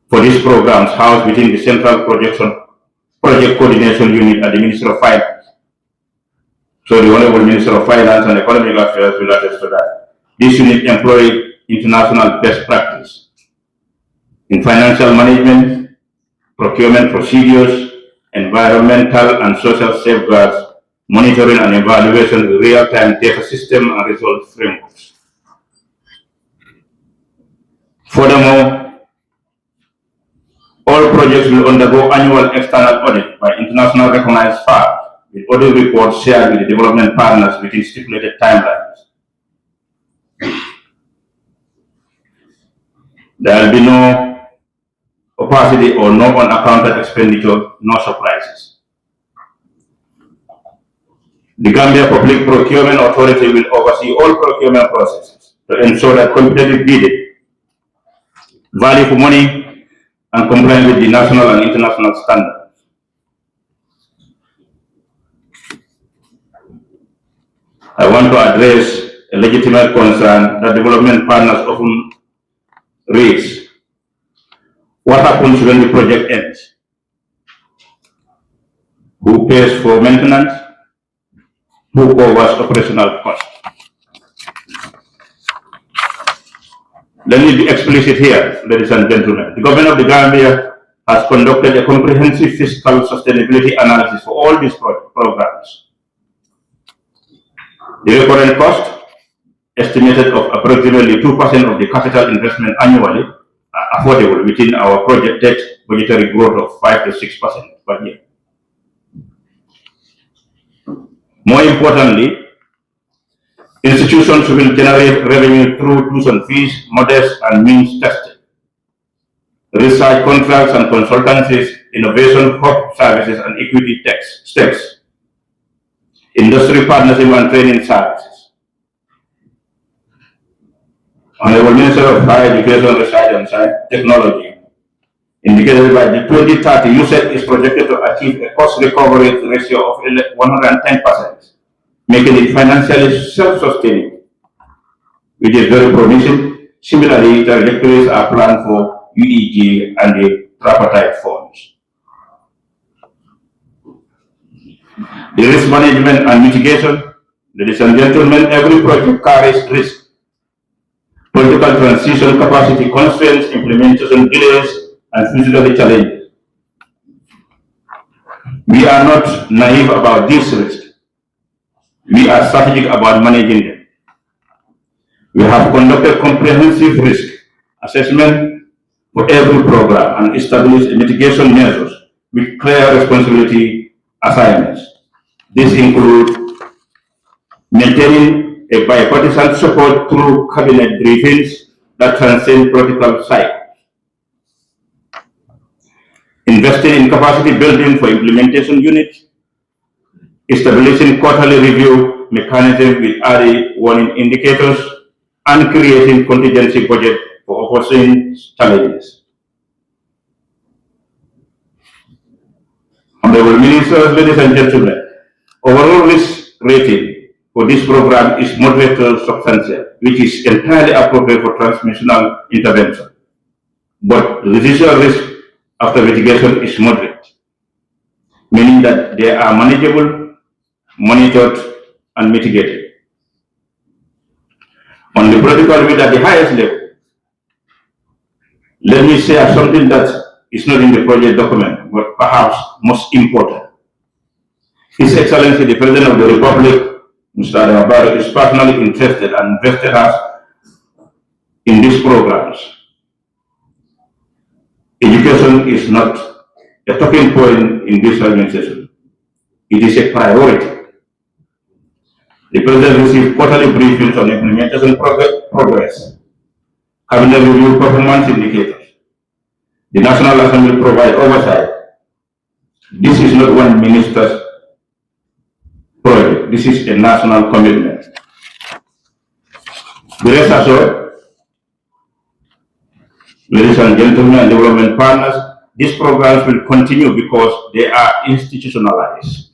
for these programs housed within the Central Project Coordination Unit at the Ministry of Finance. So the Honorable Minister of Finance and Economic Affairs will attest to that. This unit employs international best practice in financial management, procurement procedures, environmental and social safeguards, monitoring and evaluation with real-time data system and results frameworks. Furthermore, all projects will undergo annual external audit by international recognized firms, with audit reports shared with the development partners within stipulated timelines. There will be no opacity or no unaccounted expenditure, no surprises. The Gambia Public Procurement Authority will oversee all procurement processes to ensure that competitive bidding, value for money, and compliance with the national and international standards. I want to address a legitimate concern that development partners often raise. What happens when the project ends? Who pays for maintenance? Who covers operational costs? Let me be explicit here, ladies and gentlemen. The government of the Gambia has conducted a comprehensive fiscal sustainability analysis for all these programs. The recurrent cost, estimated of approximately 2% of the capital investment annually, are affordable within our projected budgetary growth of 5 to 6% per year. More importantly, institutions will generate revenue through tuition fees, modest and means testing, research contracts and consultancies, innovation hub services and equity stakes, industry partnership and training services. Honorable Minister of Higher Education, Research and Science Technology indicated by the 2030 Uset is projected to achieve a cost recovery ratio of 110%, making it financially self-sustaining, which is very promising. Similarly, trajectories are planned for UEG and the tripartite funds. The risk management and mitigation, ladies and gentlemen, every project carries risk. Political transition, capacity constraints, implementation delays, and feasibility challenges. We are not naive about these risks. We are strategic about managing them. We have conducted comprehensive risk assessment for every program and established mitigation measures with clear responsibility assignments. These include maintaining a bipartisan support through cabinet briefings that transcend political cycles, investing in capacity building for implementation units, establishing quarterly review mechanisms with early warning indicators, and creating contingency budget for unforeseen challenges. Honorable Ministers, ladies and gentlemen, overall risk rating for this program is moderate to substantial, which is entirely appropriate for transmissional intervention. But residual risk after mitigation is moderate, meaning that they are manageable, monitored, and mitigated. On the political will at the highest level, let me share something that is not in the project document, but perhaps most important. His Excellency, the President of the Republic, Mr. Adamabar, is personally interested and invested us in these programs. Education is not a talking point in this administration. It is a priority. The President received quarterly briefings on implementation progress, cabinet review performance indicators. The National Assembly provide oversight. This is not one minister's project. This is a national commitment. The rest assured, ladies and gentlemen and development partners, these programs will continue because they are institutionalized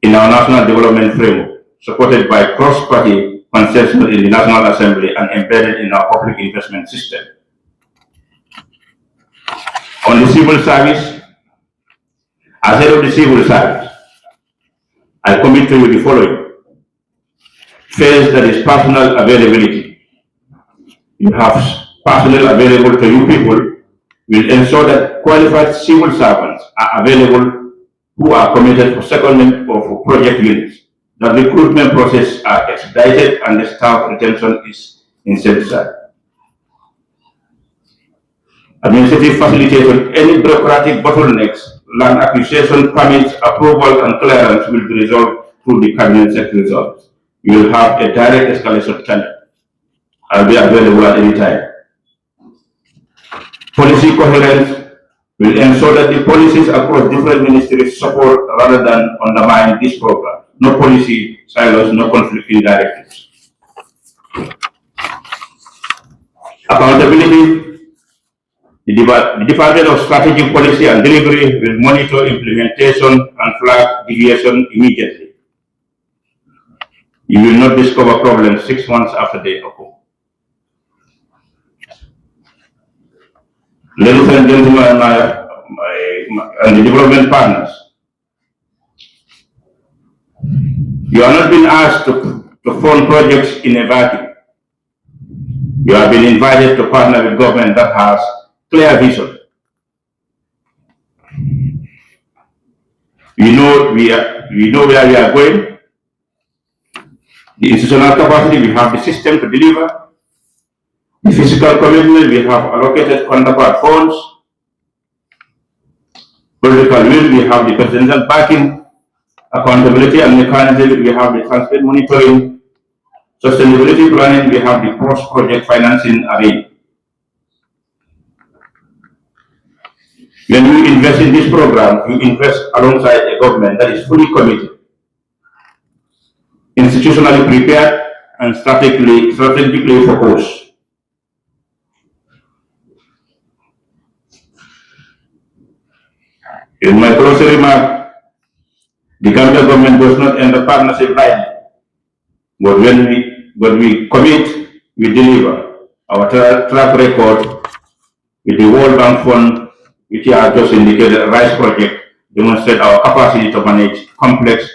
in our national development framework, supported by cross-party consensus in the National Assembly and embedded in our public investment system. On the civil service, as head of the civil service, I commit to you the following. First, that is personal availability. You have personnel available to you people will ensure that qualified civil servants are available who are committed for secondment or for project units. The recruitment process are expedited and the staff retention is incentivized. Administrative facilitation, any bureaucratic bottlenecks, land acquisition, permits, approval, and clearance will be resolved through the cabinet secretary office. You will have a direct escalation channel. I'll be available at any time. Policy coherence will ensure that the policies across different ministries support rather than undermine this program. No policy silos, no conflicting directives. Accountability. The Department of Strategic Policy and Delivery will monitor implementation and flag deviation immediately. You will not discover problems 6 months after they occur. Ladies and gentlemen, and the development partners, you are not being asked to fund projects in a vacuum. You have been invited to partner with government that has clear vision. We know where we are going. The institutional capacity, we have the system to deliver. The physical commitment, we have allocated counterpart funds. Political will, we have the presidential backing. Accountability and mechanism, we have the transparent monitoring. Sustainability planning, we have the post-project financing arranged. When you invest in this program, you invest alongside a government that is fully committed, institutionally prepared, and strategically focused. In my closing remark, the Gambia government does not enter partnership lightly, but when we commit, we deliver. Our track record with the World Bank Fund, which I just indicated, RISE project, demonstrate our capacity to manage complex,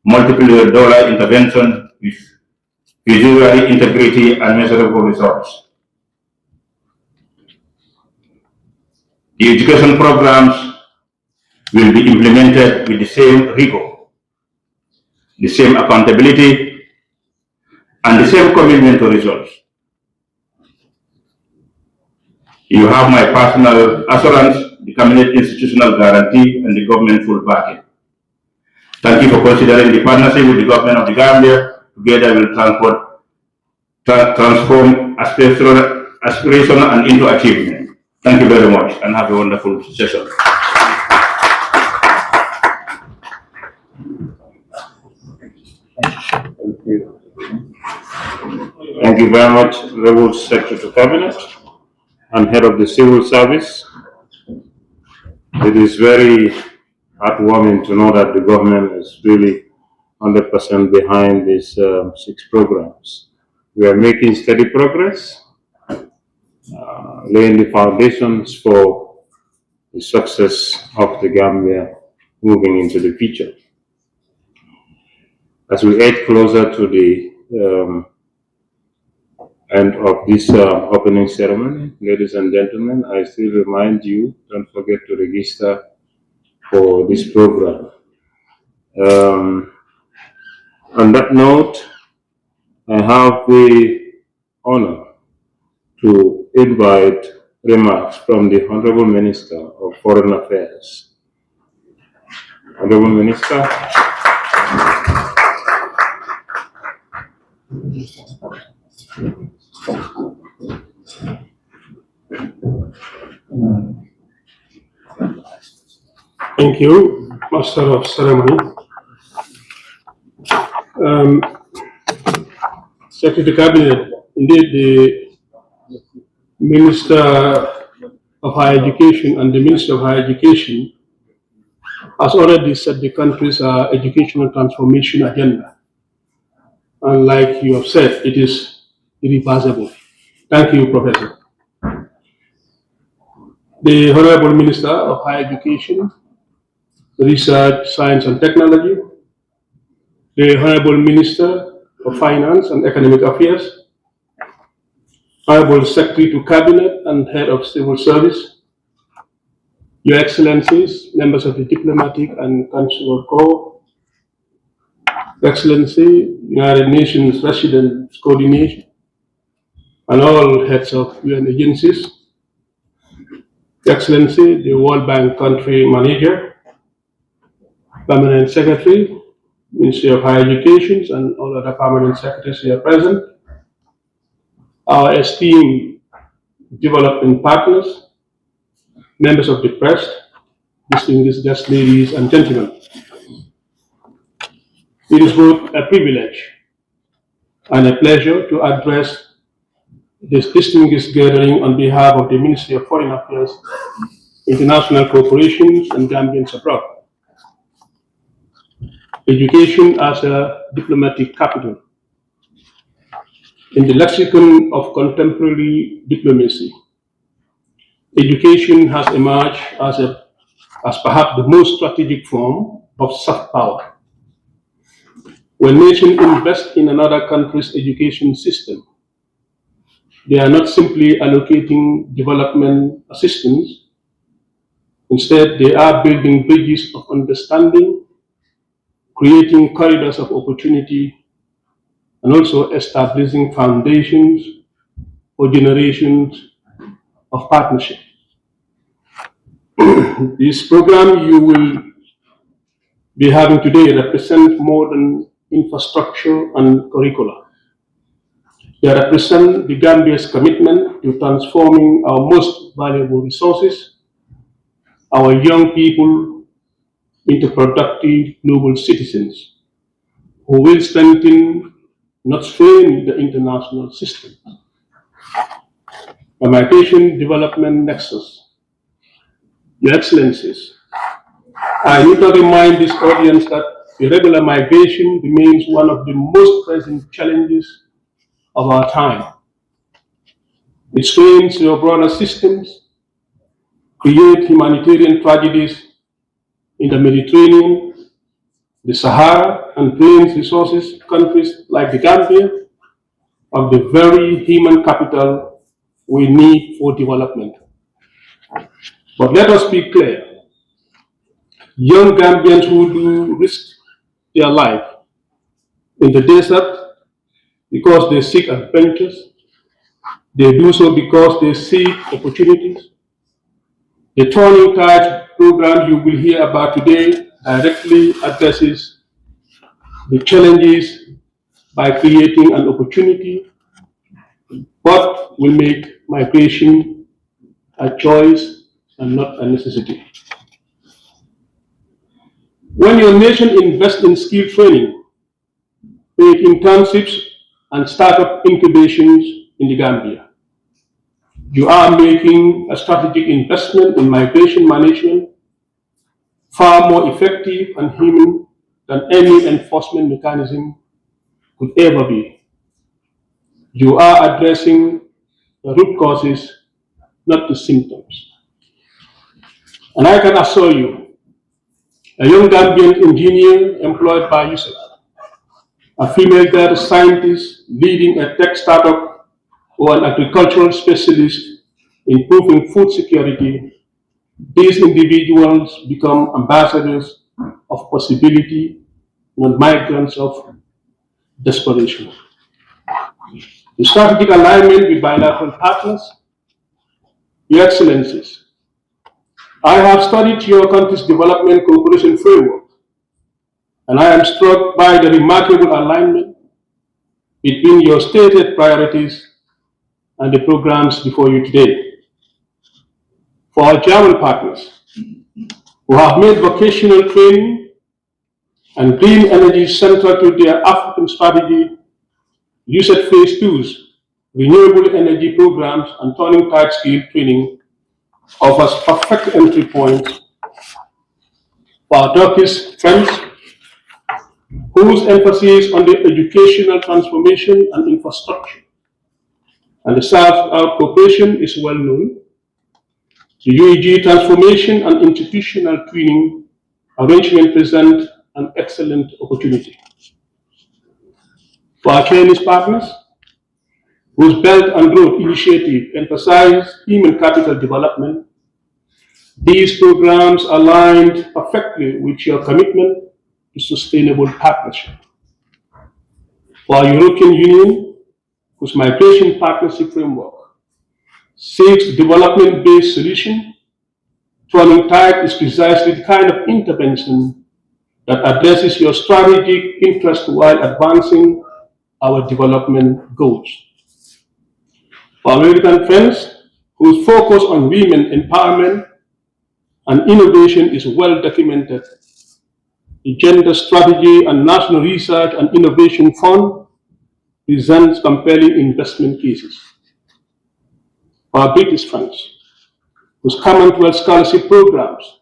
multi-billion dollar intervention with visual integrity and measurable results. The education programs will be implemented with the same rigor, the same accountability, and the same commitment to results. You have my personal assurance, the cabinet institutional guarantee, and the government full backing. Thank you for considering the partnership with the government of the Gambia. Together we will transform aspiration and into achievement. Thank you very much and have a wonderful session. Thank you very much, Revenue Secretary to Cabinet and Head of the Civil Service. It is very heartwarming to know that the government is really 100% behind these 6 programs. We are making steady progress, laying the foundations for the success of the Gambia moving into the future. As we edge closer to the end of this opening ceremony, ladies and gentlemen, I still remind you, don't forget to register for this program. On that note, I have the honor to invite remarks from the Honorable Minister of Foreign Affairs. Honorable Minister. Thank you, Master of Ceremony. Secretary Cabinet, indeed the Minister of Higher Education and the Minister of Higher Education has already set the country's educational transformation agenda. And like you have said, it is irreversible. Thank you, Professor. The Honorable Minister of Higher Education, Research, Science and Technology, the Honorable Minister of Finance and Economic Affairs, Honorable Secretary to Cabinet and Head of Civil Service, Your Excellencies, members of the Diplomatic and Consular Corps, Excellency, United Nations Residence Coordination, and all heads of UN agencies, Excellency, the World Bank Country Manager, Permanent Secretary, Ministry of Higher Education, and all other permanent secretaries here present, our esteemed development partners, members of the press, distinguished guests, ladies and gentlemen. It is both a privilege and a pleasure to address this distinguished gathering on behalf of the Ministry of Foreign Affairs, International Corporations, and Gambians abroad. Education as a diplomatic capital. In the lexicon of contemporary diplomacy, education has emerged as perhaps the most strategic form of soft power. When nations invest in another country's education system, they are not simply allocating development assistance. Instead, they are building bridges of understanding, creating corridors of opportunity, and also establishing foundations for generations of partnership. This program you will be having today represents more than infrastructure and curricula. They represent the Gambia's commitment to transforming our most valuable resources, our young people, into productive global citizens who will strengthen, not strain, the international system. The Migration Development Nexus. Your Excellencies, I need to remind this audience that irregular migration remains one of the most pressing challenges of our time. It strains your broader systems, creates humanitarian tragedies in the Mediterranean, the Sahara, and drains resources countries like the Gambia of the very human capital we need for development. But let us be clear. Young Gambians who do risk their life in the desert because they seek adventures, they do so because they seek opportunities. The Turning Tide program you will hear about today directly addresses the challenges by creating an opportunity, but will make migration a choice and not a necessity. When your nation invests in skill training, paid internships, and startup incubations in the Gambia, you are making a strategic investment in migration management far more effective and human than any enforcement mechanism could ever be. You are addressing the root causes, not the symptoms. And I can assure you, a young Gambian engineer employed by Uset, a female data scientist leading a tech startup, or an agricultural specialist improving food security, these individuals become ambassadors of possibility, not migrants of desperation. The strategic alignment with bilateral partners. Your Excellencies, I have studied your country's development cooperation framework, and I am struck by the remarkable alignment between your stated priorities and the programs before you today. For our German partners, who have made vocational training and green energy central to their African strategy, Uset Phase 2's renewable energy programs and Turning Tide skill training offers perfect entry points for our Turkish friends, whose emphasis on the educational transformation and infrastructure and the South-South cooperation is well known. The UEG transformation and institutional twinning arrangement present an excellent opportunity. For our Chinese partners, whose Belt and Road initiative emphasizes human capital development, These programs aligned perfectly with your commitment to sustainable partnership. For our European Union, whose migration partnership framework seeks development-based solution, turning tide is precisely the kind of intervention that addresses your strategic interest while advancing our development goals. For American friends, whose focus on women empowerment and innovation is well documented, the Gender Strategy and National Research and Innovation Fund presents compelling investment cases. For our British friends, whose Commonwealth scholarship programs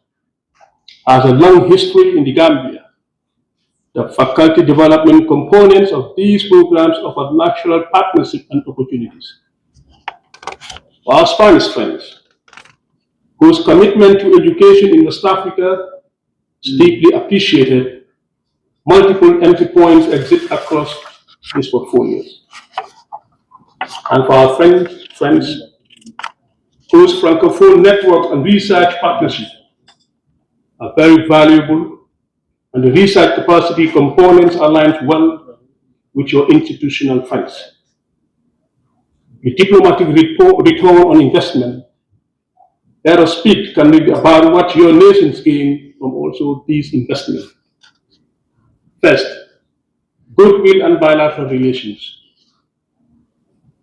has a long history in the Gambia, the faculty development components of these programs offer natural partnership and opportunities. For our Spanish friends, whose commitment to education in West Africa is deeply appreciated, multiple entry points exist across these portfolios. And for our friends whose Francophone network and research partnerships are very valuable, and the research capacity components aligns well with your institutional funds. The diplomatic return on investment, let us speak candidly about what your nations gain from also these investments. First, goodwill and bilateral relations.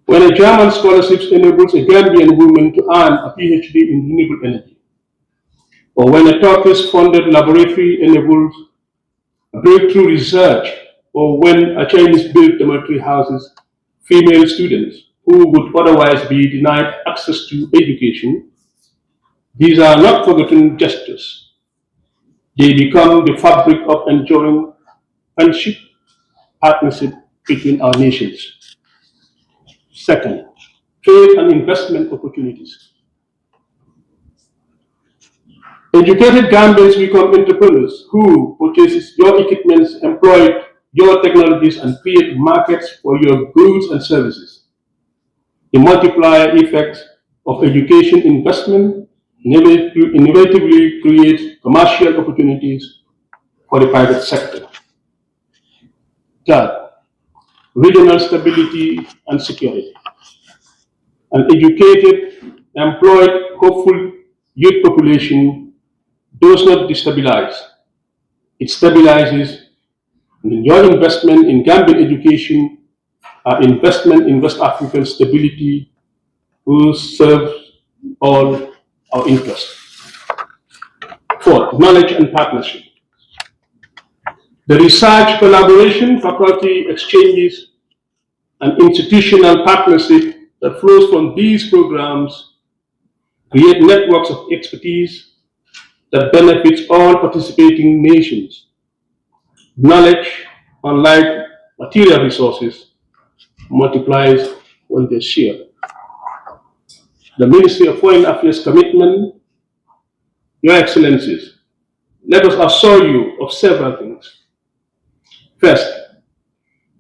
When a German scholarship enables a Gambian woman to earn a PhD in renewable energy, or when a Turkish-funded laboratory enables breakthrough research, or when a Chinese-built dormitory houses female students who would otherwise be denied access to education, these are not forgotten gestures. They become the fabric of enduring friendship, partnership between our nations. Second, trade and investment opportunities. Educated Gambians become entrepreneurs who purchase your equipments, employ your technologies, and create markets for your goods and services. The multiplier effect of education investment inevitably creates commercial opportunities for the private sector. Third, regional stability and security. An educated, employed, hopeful youth population does not destabilize. It stabilizes. And your investment in Gambian education are investment in West African stability who serves all our interests. Fourth, knowledge and partnership. The research collaboration, faculty exchanges, and institutional partnership that flows from these programs create networks of expertise that benefits all participating nations. Knowledge, unlike material resources, multiplies when they share. The Ministry of Foreign Affairs commitment, Your Excellencies, let us assure you of several things. First,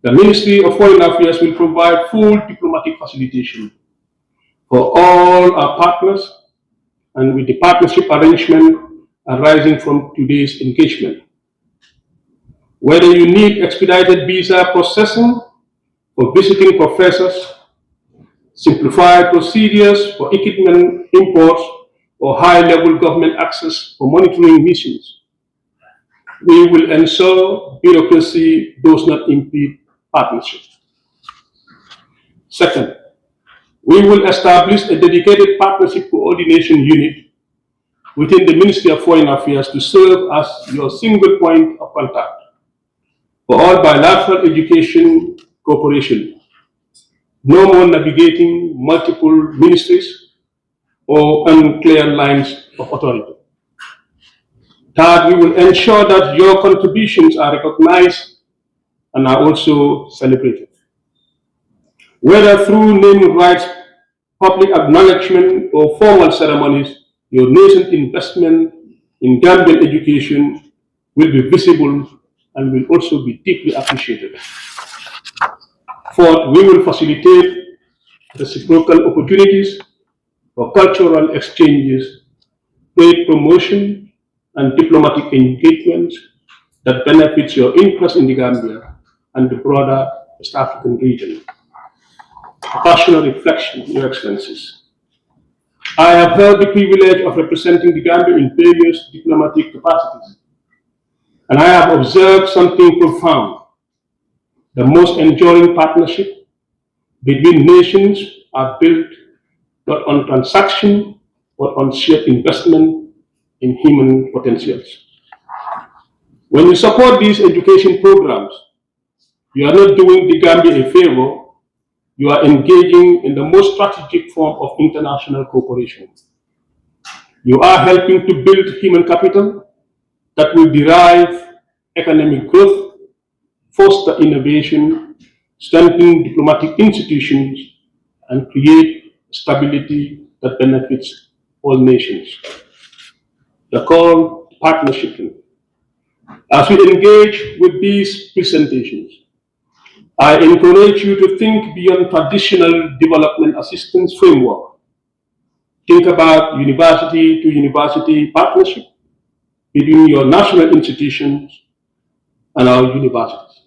the Ministry of Foreign Affairs will provide full diplomatic facilitation for all our partners and with the partnership arrangement arising from today's engagement. Whether you need expedited visa processing for visiting professors, simplified procedures for equipment imports, or high-level government access for monitoring missions, we will ensure bureaucracy does not impede partnership. Second, we will establish a dedicated partnership coordination unit within the Ministry of Foreign Affairs to serve as your single point of contact for all bilateral education cooperation. No more navigating multiple ministries or unclear lines of authority. Third, we will ensure that your contributions are recognized and are also celebrated. Whether through naming rights, public acknowledgement, or formal ceremonies, your nation's investment in Gambian education will be visible and will also be deeply appreciated. Fourth, we will facilitate reciprocal opportunities for cultural exchanges trade promotion, and diplomatic engagements that benefits your interest in the Gambia and the broader West African region. A personal reflection, Your Excellencies. I have held the privilege of representing the Gambia in various diplomatic capacities, and I have observed something profound. The most enduring partnership between nations are built not on transaction, but on shared investment in human potentials. When you support these education programs, you are not doing the Gambia a favor, you are engaging in the most strategic form of international cooperation. You are helping to build human capital that will derive economic growth, foster innovation, strengthen diplomatic institutions, and create stability that benefits all nations. The call to partnership. As we engage with these presentations, I encourage you to think beyond traditional development assistance framework. Think about university to university partnership between your national institutions and our universities.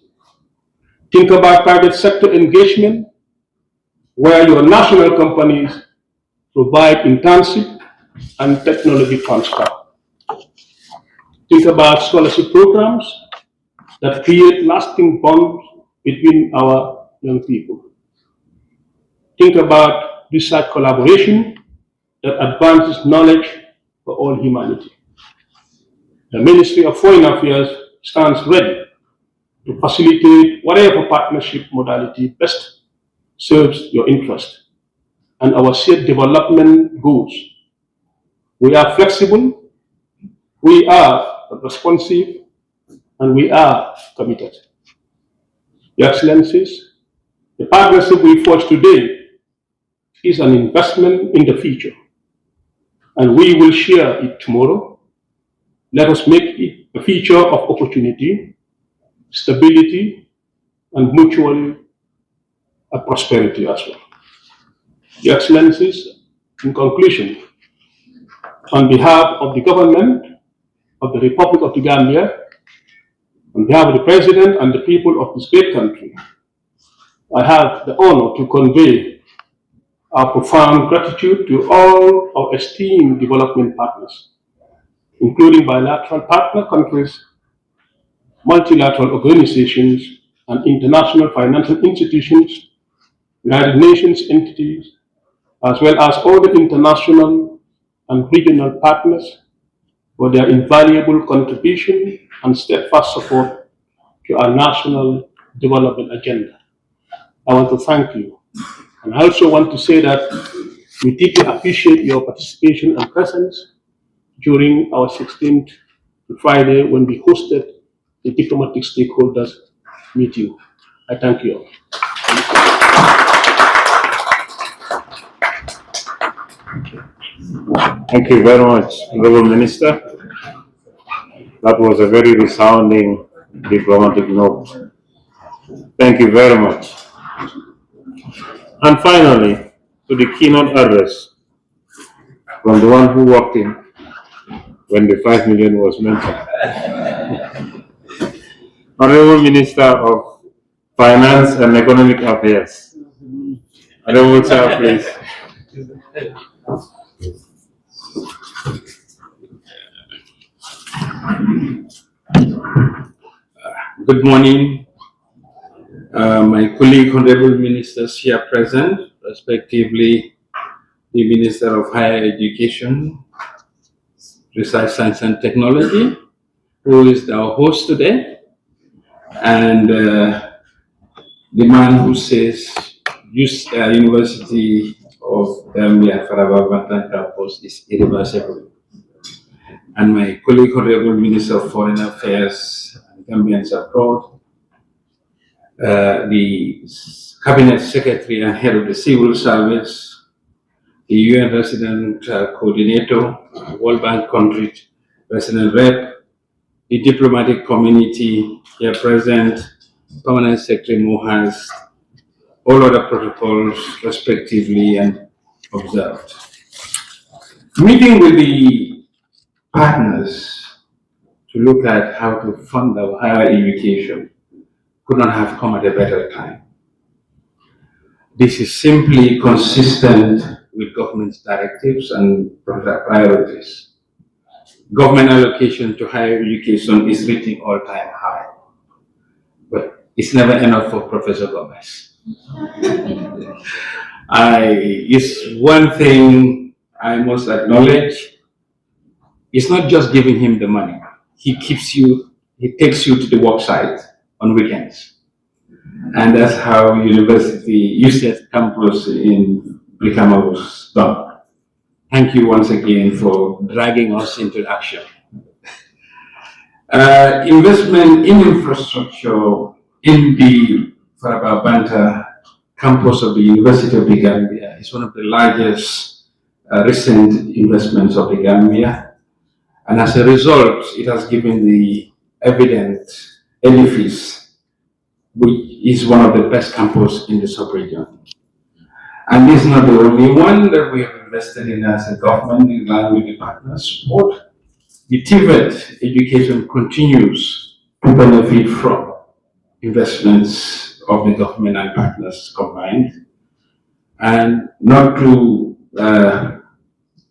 Think about private sector engagement, where your national companies provide internship and technology transfer. Think about scholarship programs that create lasting bonds between our young people. Think about research collaboration that advances knowledge for all humanity. The Ministry of Foreign Affairs stands ready to facilitate whatever partnership modality best serves your interest and our shared development goals. We are flexible, we are responsive, and we are committed. Your Excellencies, the partnership we forge today is an investment in the future, and we will share it tomorrow. Let us make it a future of opportunity, stability, and mutual prosperity as well. Your Excellencies, in conclusion, on behalf of the government of the Republic of the Gambia, on behalf of the President and the people of this great country, I have the honor to convey our profound gratitude to all our esteemed development partners, including bilateral partner countries, multilateral organizations, and international financial institutions, United Nations entities, as well as all the international and regional partners for their invaluable contribution and steadfast support to our national development agenda. I want to thank you. And I also want to say that we deeply appreciate your participation and presence during our 16th Friday when we hosted the diplomatic stakeholders meeting. I thank you all. Thank you very much, Honorable Minister. That was a very resounding diplomatic note. Thank you very much. And finally, to the keynote address from the one who walked in when the 5 million was mentioned. Honorable Minister of Finance and Economic Affairs. Honorable Sir, please. Good morning, my colleague, honorable ministers here present, respectively the Minister of Higher Education, Research, Science and Technology, who is our host today, and the man who says University of Gambia Faraba Campus is irreversible, and my colleague, honorable Minister of Foreign Affairs and Gambians abroad, the Cabinet Secretary and Head of the Civil Service, the UN Resident Coordinator, World Bank Country Resident Rep, the diplomatic community here present, Permanent Secretary Moherst, all other protocols respectively and observed. Meeting with the partners to look at how to fund our higher education could not have come at a better time. This is simply consistent with government's directives and priorities. Government allocation to higher education is reaching all-time high, but it's never enough for Professor Gomez. It's one thing I must acknowledge. It's not just giving him the money. He takes you to the work site on weekends. And that's how University Uset campus in Brikama was done. Thank you once again for dragging us into action. Investment in infrastructure in the Faraba Banta campus of the University of the Gambia is one of the largest recent investments of the Gambia. And as a result, it has given the evident edifice, which is one of the best campuses in the sub-region. And this is not the only one that we have invested in as a government in line with the partners. But the TVET education continues to benefit from investments of the government and partners combined. And not to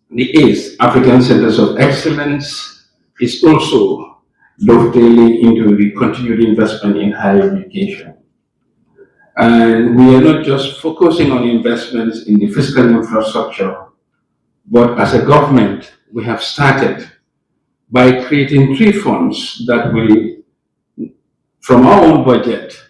the ACE, African Centers of Excellence, is also dovetailing into the continued investment in higher education. And we are not just focusing on investments in the physical infrastructure, but as a government, we have started by creating 3 funds that will, from our own budget,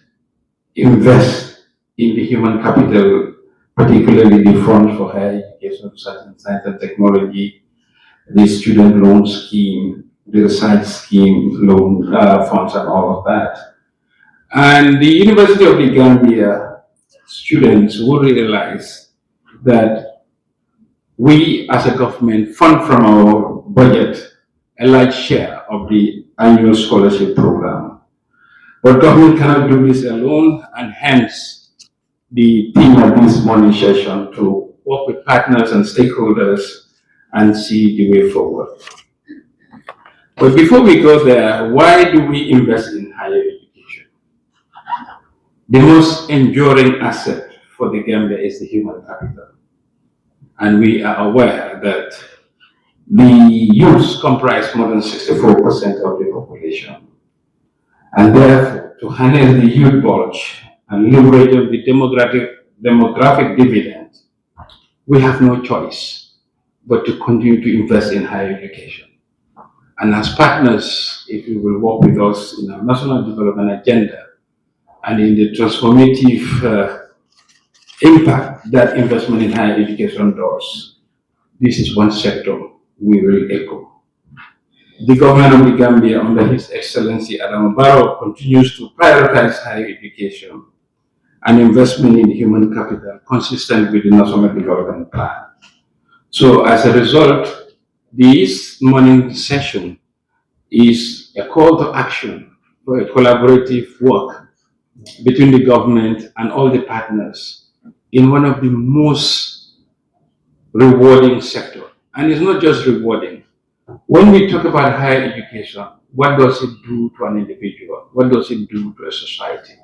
invest in the human capital, particularly the funds for higher education, science and technology, the student loan scheme, the research scheme, loan funds, and all of that. And the University of the Gambia students will realize that we as a government fund from our budget a large share of the annual scholarship program. But government cannot do this alone, and hence the theme of this morning session to work with partners and stakeholders and see the way forward. But before we go there, why do we invest in higher education? The most enduring asset for the Gambia is the human capital. And we are aware that the youths comprise more than 64% of the population. And therefore, to handle the youth bulge and leverage of the demographic dividend, we have no choice but to continue to invest in higher education. And as partners, if you will work with us in our national development agenda and in the transformative impact that investment in higher education does, this is one sector we will echo. The government of the Gambia, under His Excellency Adam Barrow, continues to prioritize higher education and investment in human capital consistent with the National Development Plan. So as a result, this morning session is a call to action for a collaborative work between the government and all the partners in one of the most rewarding sectors. And it's not just rewarding. When we talk about higher education, what does it do to an individual? What does it do to a society?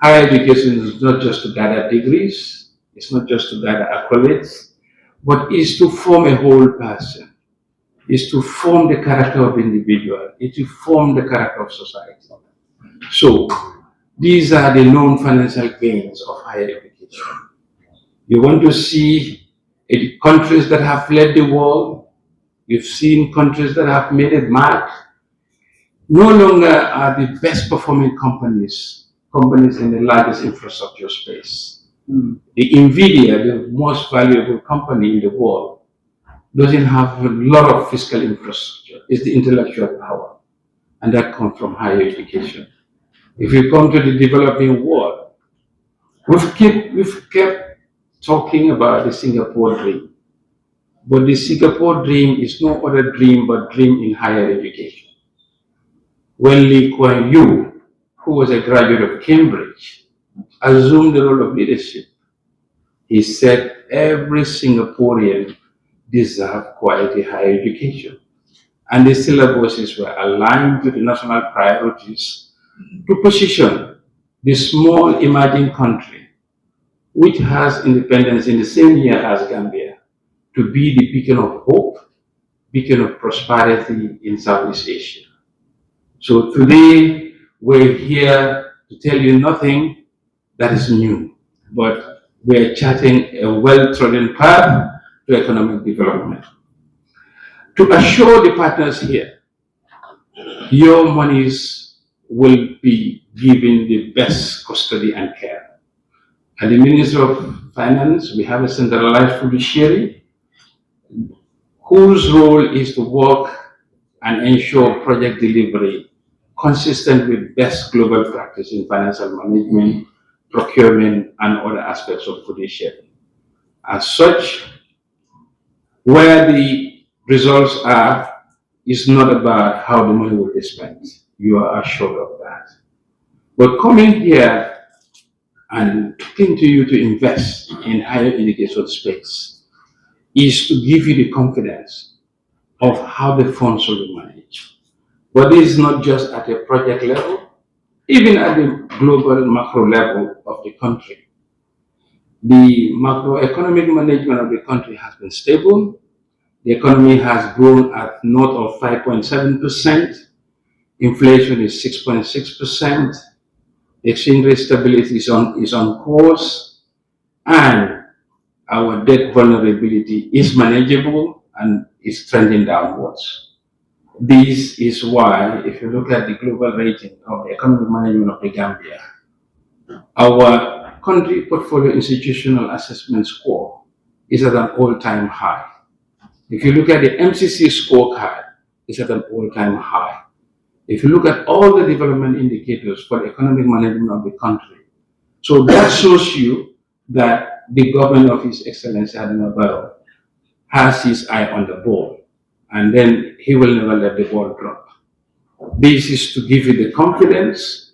Higher education is not just to gather degrees, it's not just to gather accolades, but is to form a whole person, is to form the character of the individual, is to form the character of society. So, these are the known financial gains of higher education. You want to see countries that have led the world. You've seen countries that have made it mark. No longer are the best performing companies in the largest infrastructure space. The NVIDIA, the most valuable company in the world, doesn't have a lot of fiscal infrastructure. It's the intellectual power. And that comes from higher education. If you come to the developing world, we've kept talking about the Singapore dream. But the Singapore dream is no other dream but dream in higher education. When Lee Kuan Yew, who was a graduate of Cambridge, assumed the role of leadership, he said every Singaporean deserves quality higher education. and the syllabuses were aligned to the national priorities to position the small emerging country, which has independence in the same year as Gambia, to be the beacon of hope, beacon of prosperity in Southeast Asia. So today, we're here to tell you nothing that is new, but we're charting a well-trodden path to economic development. To assure the partners here, your monies will be given the best custody and care. At the Ministry of Finance, we have a centralized fiduciary whose role is to work and ensure project delivery consistent with best global practice in financial management, procurement, and other aspects of fiduciary. As such, where the results are is not about how the money will be spent. You are assured of that. But coming here and talking to you to invest in higher education space is to give you the confidence of how the funds will be managed. But this is not just at a project level, even at the global macro level of the country. The macroeconomic management of the country has been stable. The economy has grown at north of 5.7%. Inflation is 6.6%. The exchange rate stability is on course. And our debt vulnerability is manageable and is trending downwards. This is why, if you look at the global rating of the economic management of the Gambia, our country portfolio institutional assessment score is at an all-time high. If you look at the MCC scorecard, it's at an all-time high. If you look at all the development indicators for the economic management of the country, so that shows you that the government of His Excellency Admiral Barrow has his eye on the ball, and then he will never let the ball drop. This is to give you the confidence,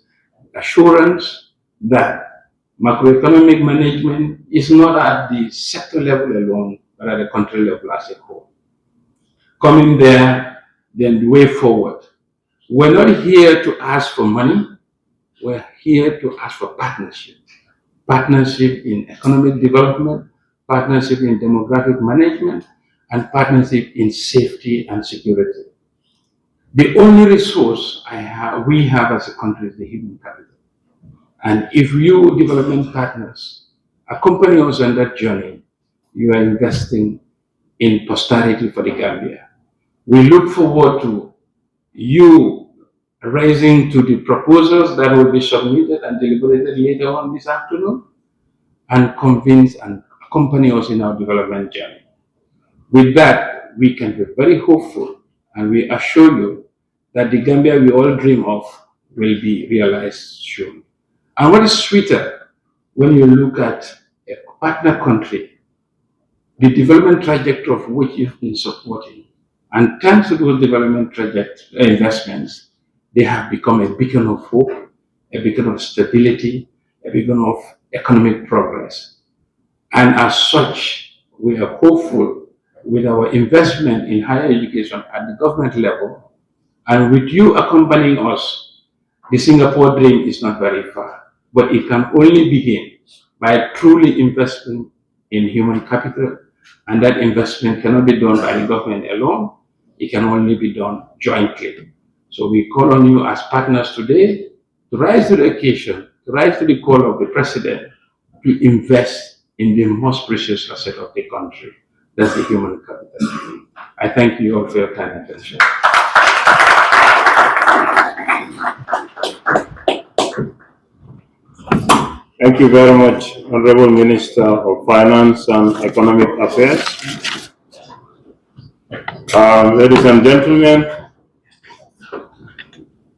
assurance that macroeconomic management is not at the sector level alone, but at the country level as a whole. Coming there, then the way forward. We're not here to ask for money, we're here to ask for partnership. Partnership in economic development, partnership in demographic management, and partnership in safety and security. The only resource we have as a country is the human capital. And if you development partners accompany us on that journey, you are investing in prosperity for the Gambia. We look forward to you rising to the proposals that will be submitted and deliberated later on this afternoon, and convince and accompany us in our development journey. With that, we can be very hopeful, and we assure you that the Gambia we all dream of will be realized soon. And what is sweeter, when you look at a partner country, the development trajectory of which you've been supporting, and thanks to those development investments, they have become a beacon of hope, a beacon of stability, a beacon of economic progress. And as such, we are hopeful with our investment in higher education at the government level, and with you accompanying us, the Singapore dream is not very far, but it can only begin by truly investing in human capital, and that investment cannot be done by the government alone, it can only be done jointly. So we call on you as partners today to rise to the occasion, to rise to the call of the President, to invest in the most precious asset of the country. That's the human capital. I thank you all for your kind attention. Thank you very much, Honorable Minister of Finance and Economic Affairs. Ladies and gentlemen,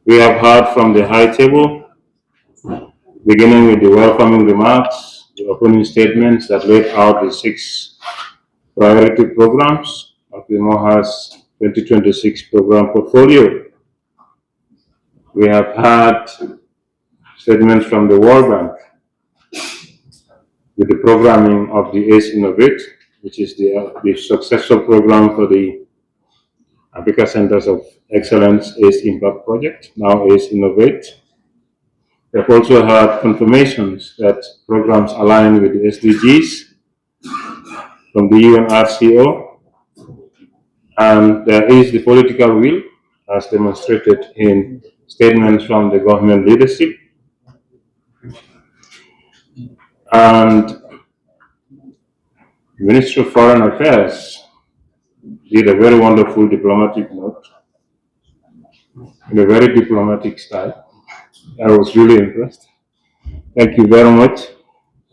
we have heard from the high table, beginning with the welcoming remarks, the opening statements that laid out the 6 priority programs of the Moherst 2026 program portfolio. We have had statements from the World Bank with the programming of the ACE Innovate, which is the successful program for the Africa Centers of Excellence ACE Impact Project, now ACE Innovate. We've also had confirmations that programs align with the SDGs from the UNRCO, and there is the political will, as demonstrated in statements from the government leadership. And the Ministry of Foreign Affairs did a very wonderful diplomatic note in a very diplomatic style. I was really impressed. Thank you very much,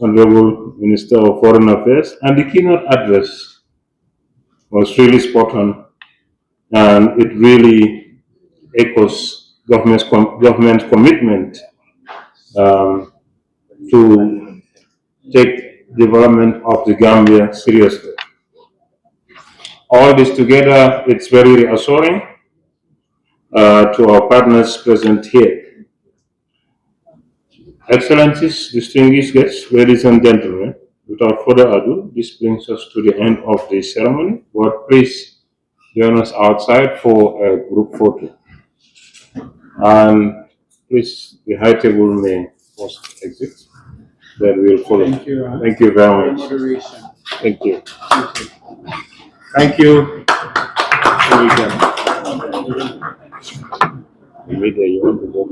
Honorable Minister of Foreign Affairs. And the keynote address was really spot on, and it really echoes government's commitment to take development of the Gambia seriously. All this together, it's very reassuring to our partners present here. Excellencies, distinguished guests, ladies and gentlemen, without further ado, this brings us to the end of the ceremony. But please join us outside for a group photo. And please, the high table may first exit. Then we'll follow. Thank you. Thank you very much. Moderation. Thank you. Thank you. Media, you want to go?